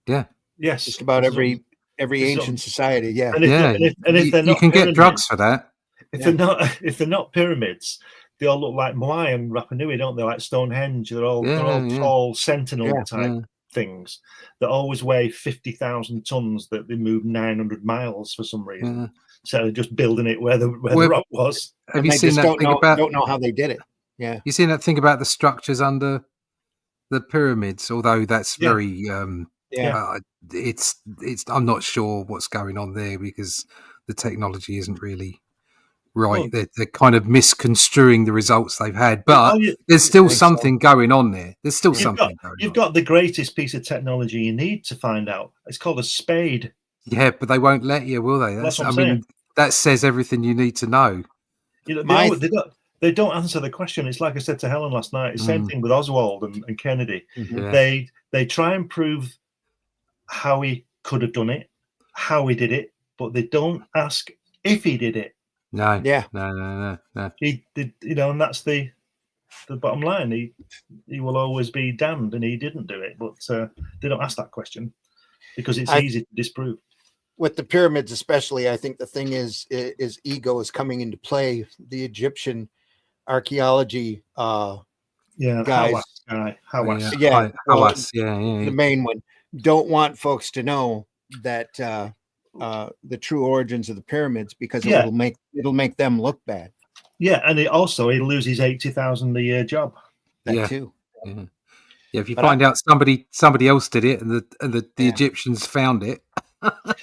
Yeah. Yes. Just about every ancient society. Yeah. And if they're not, you can get drugs for that. If they're not pyramids, they all look like Moai and Rapa Nui, don't they? Like Stonehenge. They're all tall sentinel type things that always weigh 50,000 tons, that they move 900 miles for some reason. So they're just building it where the rock was. Have you seen that thing about? Don't know how they did it. Yeah. You seen that thing about the structures under the pyramids? Although that's very it's I'm not sure what's going on there because the technology isn't really right. They're kind of misconstruing the results they've had, but there's still something going on there. There's still something going on. You've got the greatest piece of technology you need to find out. It's called a spade. Yeah, but they won't let you, will they? That's what I'm saying. That says everything you need to know. They don't answer the question. It's like I said to Helen last night. It's the same thing with Oswald and Kennedy. They try and prove how he could have done it, how he did it, but they don't ask if he did it. No. He did, and that's the bottom line. He will always be damned, and he didn't do it. But they don't ask that question because it's easy to disprove. With the pyramids, especially, I think the thing is ego is coming into play. The Egyptian archaeology guys, Hawass. The main one, don't want folks to know that the true origins of the pyramids because it'll make them look bad. Yeah, and he'll lose his 80,000 a year job. That Yeah. too. Yeah. Yeah, if you But find out somebody else did it and the Yeah. Egyptians found it.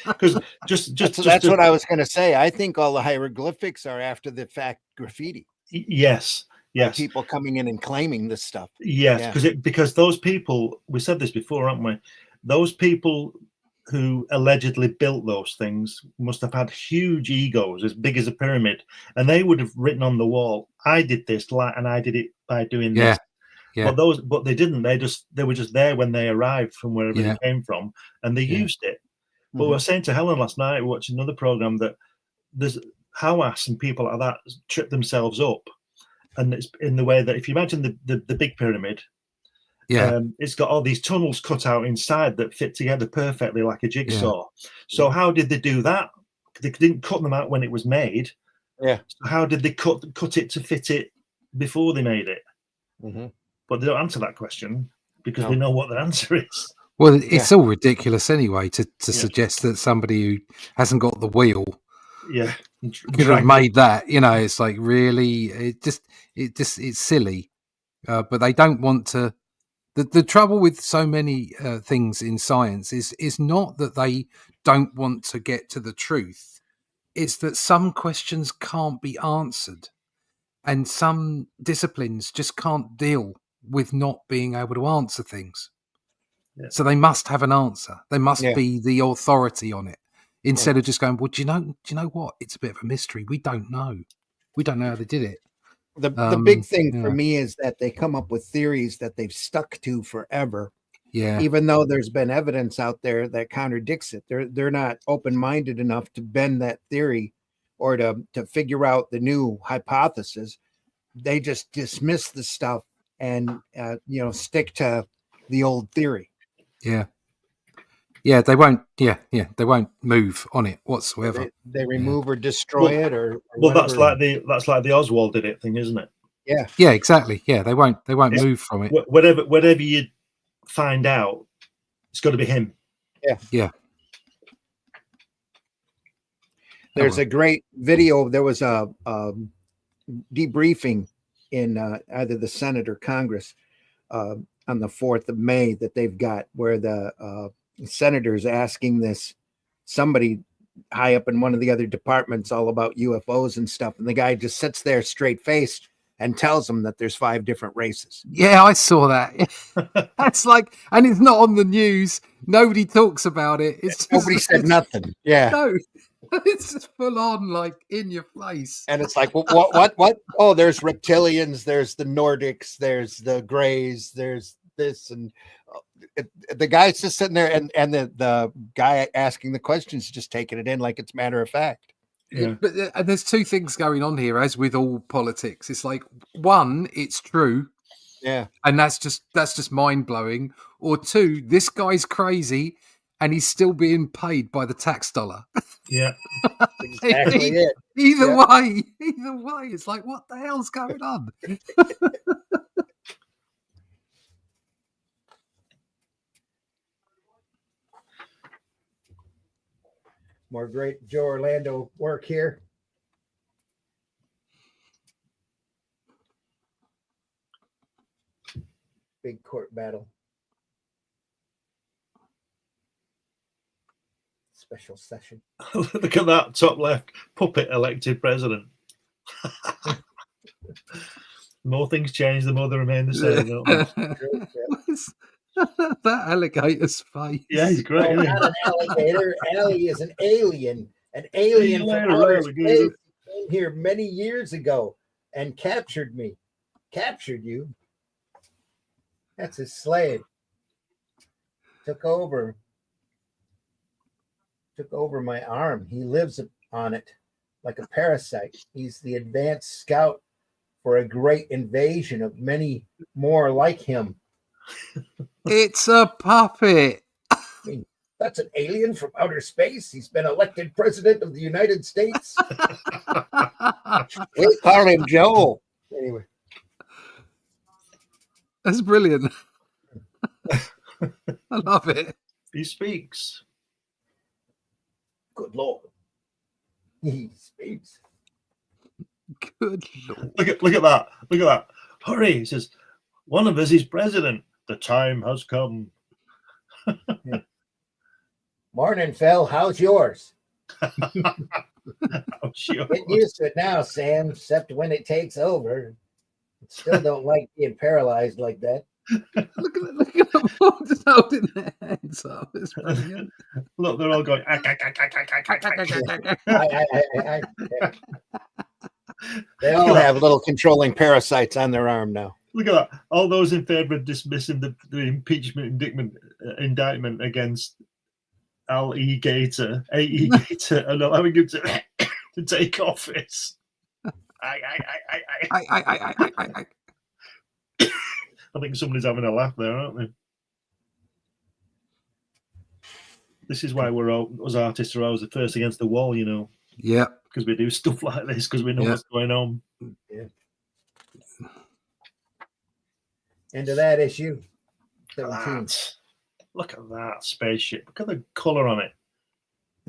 Because That's what I was going to say. I think all the hieroglyphics are after the fact graffiti. Yes, By yes, people coming in and claiming this stuff. yes. Yeah. Because those people, we said this before, haven't we? Those people who allegedly built those things must have had huge egos as big as a pyramid, and they would have written on the wall, "I did this, and I did it by doing Yeah. this." Yeah. But they didn't. They were just there when they arrived from wherever Yeah. they came from, and they Yeah. used it. But we were saying to Helen last night, watching another program, that there's Hawass and people like that trip themselves up, and it's in the way that if you imagine the big pyramid, Yeah. it's got all these tunnels cut out inside that fit together perfectly like a jigsaw. So Yeah. how did they do that? They didn't cut them out when it was made. Yeah. So how did they cut it to fit it before they made it? But they don't answer that question because we know what the answer is. Well, it's all ridiculous anyway to suggest that somebody who hasn't got the wheel could have made that. You know, it's like, really, it's silly. But they don't want to. The trouble with so many things in science is not that they don't want to get to the truth. It's that some questions can't be answered, and some disciplines just can't deal with not being able to answer things. So they must have an answer. They must be the authority on it, instead of just going, well, do you know what? It's a bit of a mystery. We don't know. We don't know how they did it. The big thing for me is that they come up with theories that they've stuck to forever. Yeah. Even though there's been evidence out there that contradicts it. They're not open-minded enough to bend that theory or to figure out the new hypothesis. They just dismiss the stuff and stick to the old theory. Yeah. Yeah, they won't. Yeah, they won't move on it whatsoever. They remove or destroy it, or that's like the Oswald did it thing, isn't it? Yeah. Yeah, exactly. Yeah, they won't move from it. Whatever you find out, it's got to be him. Yeah. Yeah. There's a great video. There was a debriefing in either the Senate or Congress on the 4th of May that they've got, where the senators asking somebody high up in one of the other departments all about UFOs and stuff, and the guy just sits there straight faced and tells them that there's 5 different races. Yeah, I saw that. That's like, and it's not on the news. Nobody talks about it. Nobody said nothing. Yeah. No. It's just full on, like, in your face. And it's like, what? Oh, there's reptilians, there's the Nordics, there's the Greys, there's this, and the guy's just sitting there, and the guy asking the questions just taking it in like it's matter of fact. Yeah. But there's 2 things going on here, as with all politics. It's like, one, it's true. Yeah. And that's just mind blowing. Or 2, this guy's crazy and he's still being paid by the tax dollar. Yeah. Exactly it. Either way, it's like, what the hell's going on? More great Joe Orlando work here. Big court battle. Special session. Look at that top left, puppet elected president. The more things change, the more they remain the same. Don't they? That alligator's face. Yeah, he's great. No, not an alligator. Allie is an alien. An alien from outer space. He came here many years ago and captured me. Captured you? That's his slave. Took over my arm. He lives on it like a parasite. He's the advanced scout for a great invasion of many more like him. It's a puppet. I mean, that's an alien from outer space. He's been elected president of the United States. We'll call him Joe. Anyway. That's brilliant. I love it. He speaks. Good Lord. He speaks. Good Lord. Look at that. Look at that. Hurry. He says, one of us is president. The time has come. Morning, Phil. How's yours? Oh, sure. Get used to it now, Sam, except when it takes over. Still don't like being paralyzed like that. Look at them all just holding their hands up. It's brilliant. Look, they're all going. They all have little controlling parasites on their arm now. Look at that. All those in favour of dismissing the impeachment indictment against A.E. Gator and allowing him to take office. I think somebody's having a laugh there, aren't they? This is why us artists are always the first against the wall, you know. Yeah. Because we do stuff like this, because we know what's going on. Yeah. Into that issue. 17. Look at that spaceship. Look at the colour on it.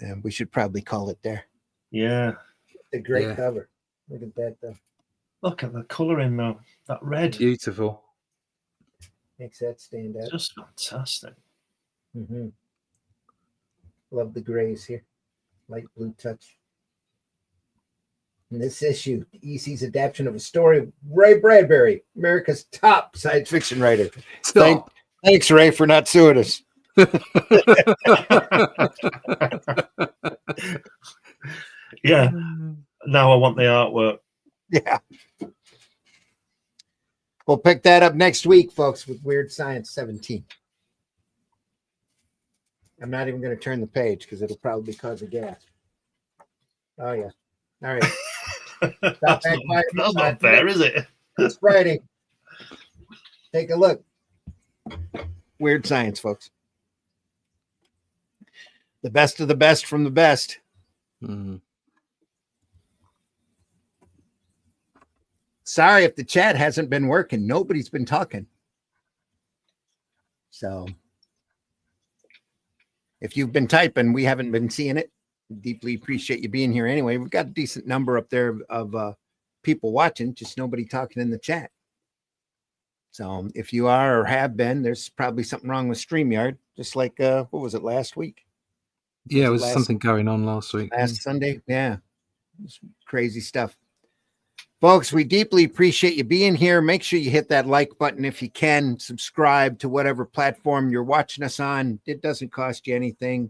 Yeah, we should probably call it there. Yeah. A great cover. Look at that, though. Look at the colouring, though. That red. Beautiful. Makes that stand out. Just fantastic. Mm-hmm. Love the grays here. Light blue touch. In this issue, EC's adaptation of a story of Ray Bradbury, America's top science fiction writer. Thanks, Ray, for not suing us. Yeah. Now I want the artwork. Yeah. We'll pick that up next week, folks, with Weird Science 17. I'm not even going to turn the page because it'll probably cause a gasp. Oh, yeah. All right. That's not fair, is it? It's Friday. Take a look. Weird Science, folks. The best of the best from the best. Mm-hmm. Sorry if the chat hasn't been working. Nobody's been talking. So if you've been typing, we haven't been seeing it. Deeply appreciate you being here anyway. We've got a decent number up there of people watching, just nobody talking in the chat. So if you are or have been, there's probably something wrong with StreamYard, just like, what was it, last week? Yeah, it was something going on last week. Last Sunday. Yeah. Crazy stuff. Folks, we deeply appreciate you being here. Make sure you hit that like button if you can. Subscribe to whatever platform you're watching us on. It doesn't cost you anything.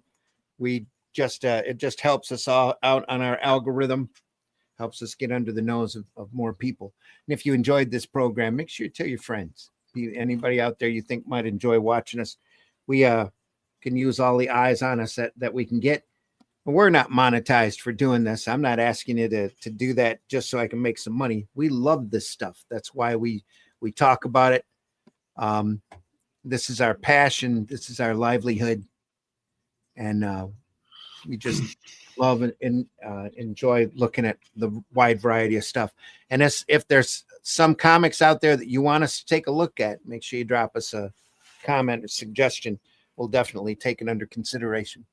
We just it just helps us all out on our algorithm, helps us get under the nose of more people. And if you enjoyed this program, make sure you tell your friends. Anybody out there you think might enjoy watching us. We can use all the eyes on us that we can get. We're not monetized for doing this. I'm not asking you to do that just so I can make some money. We love this stuff. That's why we talk about it. This is our passion. This is our livelihood. And we just love and enjoy looking at the wide variety of stuff. And if there's some comics out there that you want us to take a look at, make sure you drop us a comment or suggestion. We'll definitely take it under consideration.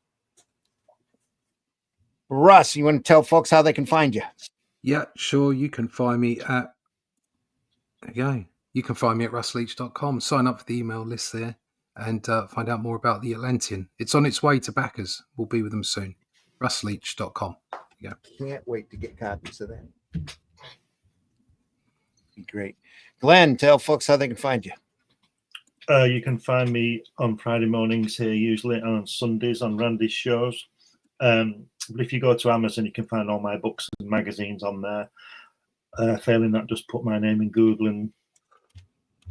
Russ, you want to tell folks how they can find you? Yeah, sure. You can find me at russleach.com. Sign up for the email list there and find out more about the Atlantean. It's on its way to backers. We'll be with them soon. russleach.com. Yeah. Can't wait to get copies of that. Be great. Glenn, tell folks how they can find you. You can find me on Friday mornings here, usually, and on Sundays on Randy's shows. But if you go to Amazon, you can find all my books and magazines on there. Failing that, just put my name in Google and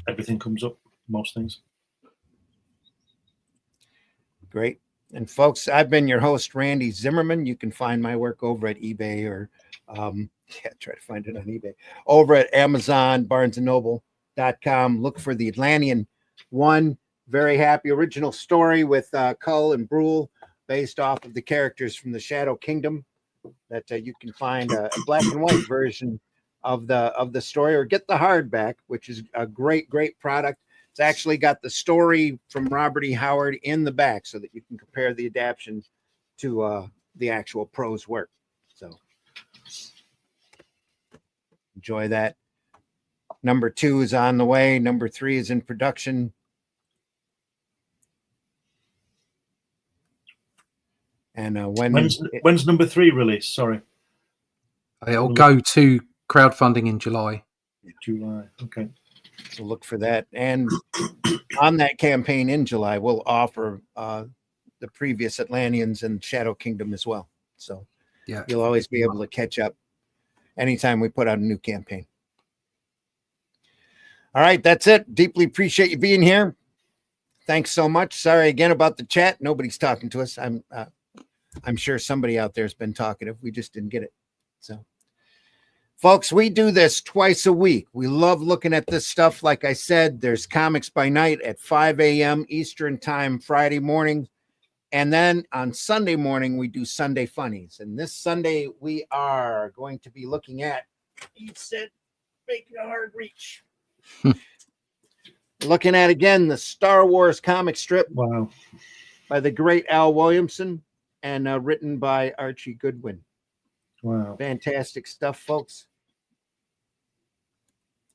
everything comes up, most things. Great. And folks, I've been your host, Randy Zimmerman. You can find my work over at eBay or try to find it on eBay. Over at Amazon, BarnesandNoble.com. Look for the Atlantean one. Very happy original story with Cull and Brule, based off of the characters from the Shadow Kingdom, that you can find a black and white version of the story, or get the hardback, which is a great product. It's actually got the story from Robert E. Howard in the back so that you can compare the adaptation to the actual prose work. So Enjoy that. Number 2 is on the way. Number 3 is in production. And when's number 3 released? Sorry. It'll go to crowdfunding in July. July. Okay. So look for that. And on that campaign in July, we'll offer the previous Atlanteans and Shadow Kingdom as well. So yeah, you'll always be able to catch up anytime we put out a new campaign. All right, that's it. Deeply appreciate you being here. Thanks so much. Sorry again about the chat. Nobody's talking to us. I'm sure somebody out there has been talkative. We just didn't get it. So, folks, we do this twice a week. We love looking at this stuff. Like I said, there's Comics by Night at 5 a.m. Eastern Time, Friday morning. And then on Sunday morning, we do Sunday Funnies. And this Sunday, we are going to be looking at, he said, making a hard reach. Looking at, again, the Star Wars comic strip. Wow. By the great Al Williamson and written by Archie Goodwin. Wow. Fantastic stuff, folks.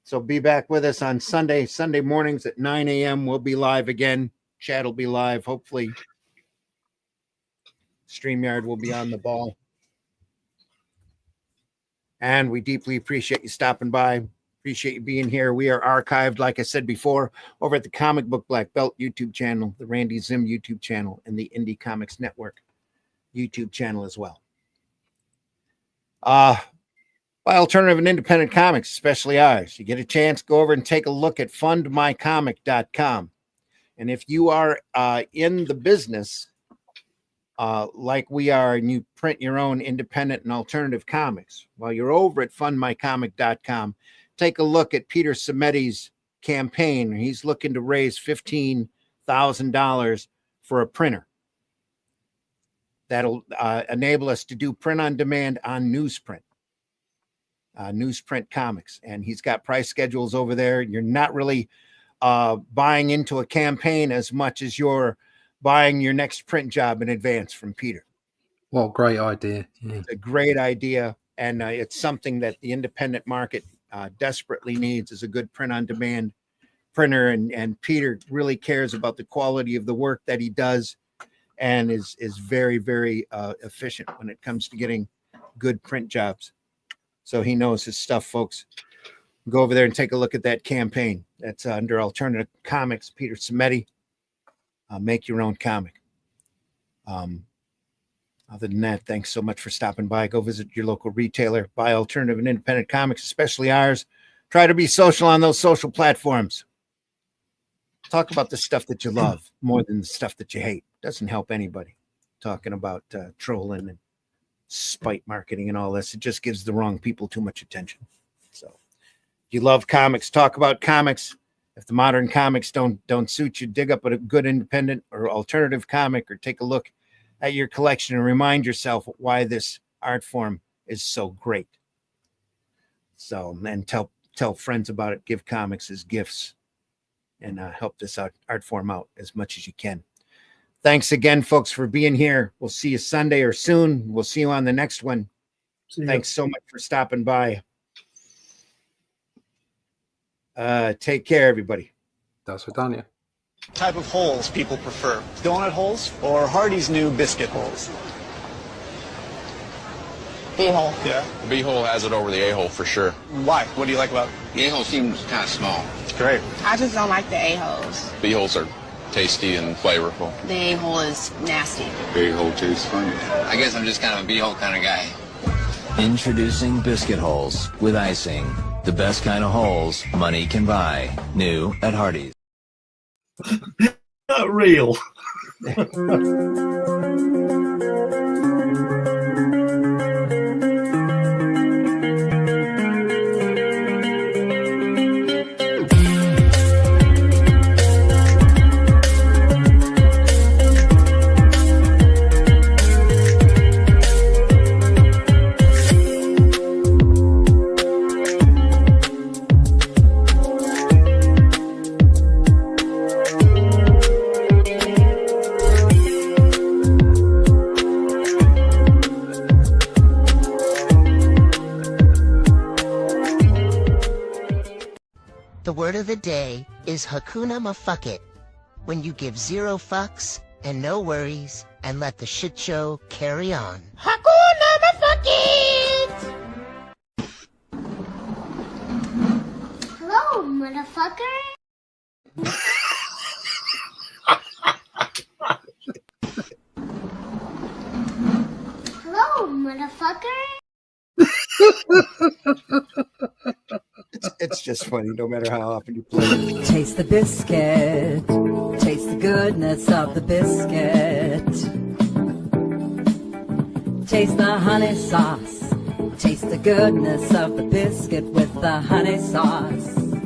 So be back with us on Sunday mornings at 9 a.m. We'll be live again. Chat will be live. Hopefully, StreamYard will be on the ball. And we deeply appreciate you stopping by. Appreciate you being here. We are archived, like I said before, over at the Comic Book Black Belt YouTube channel, the Randy Zim YouTube channel, and the Indie Comics Network YouTube channel as well. By alternative and independent comics, especially ours. You get a chance, go over and take a look at fundmycomic.com. And if you are in the business like we are, and you print your own independent and alternative comics, while you're over at fundmycomic.com, take a look at Peter Sameti's campaign. He's looking to raise $15,000 for a printer. That'll enable us to do print on demand on newsprint comics. And he's got price schedules over there. You're not really buying into a campaign as much as you're buying your next print job in advance from Peter. What a great idea. Yeah. It's a great idea. And it's something that the independent market desperately needs, is a good print on demand printer. And Peter really cares about the quality of the work that he does, and is very, very efficient when it comes to getting good print jobs. So he knows his stuff, folks. Go over there and take a look at that campaign. That's under Alternative Comics, Peter Sameti. Make your own comic. Other than that, thanks so much for stopping by. Go visit your local retailer. Buy alternative and independent comics, especially ours. Try to be social on those social platforms. Talk about the stuff that you love more than the stuff that you hate. Doesn't help anybody. Talking about trolling and spite marketing and all this, it just gives the wrong people too much attention. So if you love comics, talk about comics. If the modern comics don't suit you, dig up a good independent or alternative comic, or take a look at your collection and remind yourself why this art form is so great. So, and tell friends about it. Give comics as gifts, and help this art form out as much as you can. Thanks again, folks, for being here. We'll see you Sunday or soon. We'll see you on the next one. Thanks so much for stopping by. Take care, everybody. That's what Danya. Type of holes people prefer: donut holes or Hardy's new biscuit holes? B-hole. Yeah. The B-hole has it over the A-hole for sure. Why? What do you like about it? The A-hole seems kind of small. It's great. I just don't like the A-holes. B-holes are tasty and flavorful. The A-hole is nasty. A-hole tastes funny. I guess I'm just kind of a B-hole kind of guy. Introducing biscuit holes with icing. The best kind of holes money can buy. New at Hardee's. Not real. word of the day is Hakuna Mafuck-it, when you give 0 fucks and no worries and let the shit show carry on. Hakuna Mafuck-it! Hello, motherfucker. Hello, motherfucker. It's just funny, no matter how often you play it. Taste the biscuit. Taste the goodness of the biscuit. Taste the honey sauce. Taste the goodness of the biscuit with the honey sauce.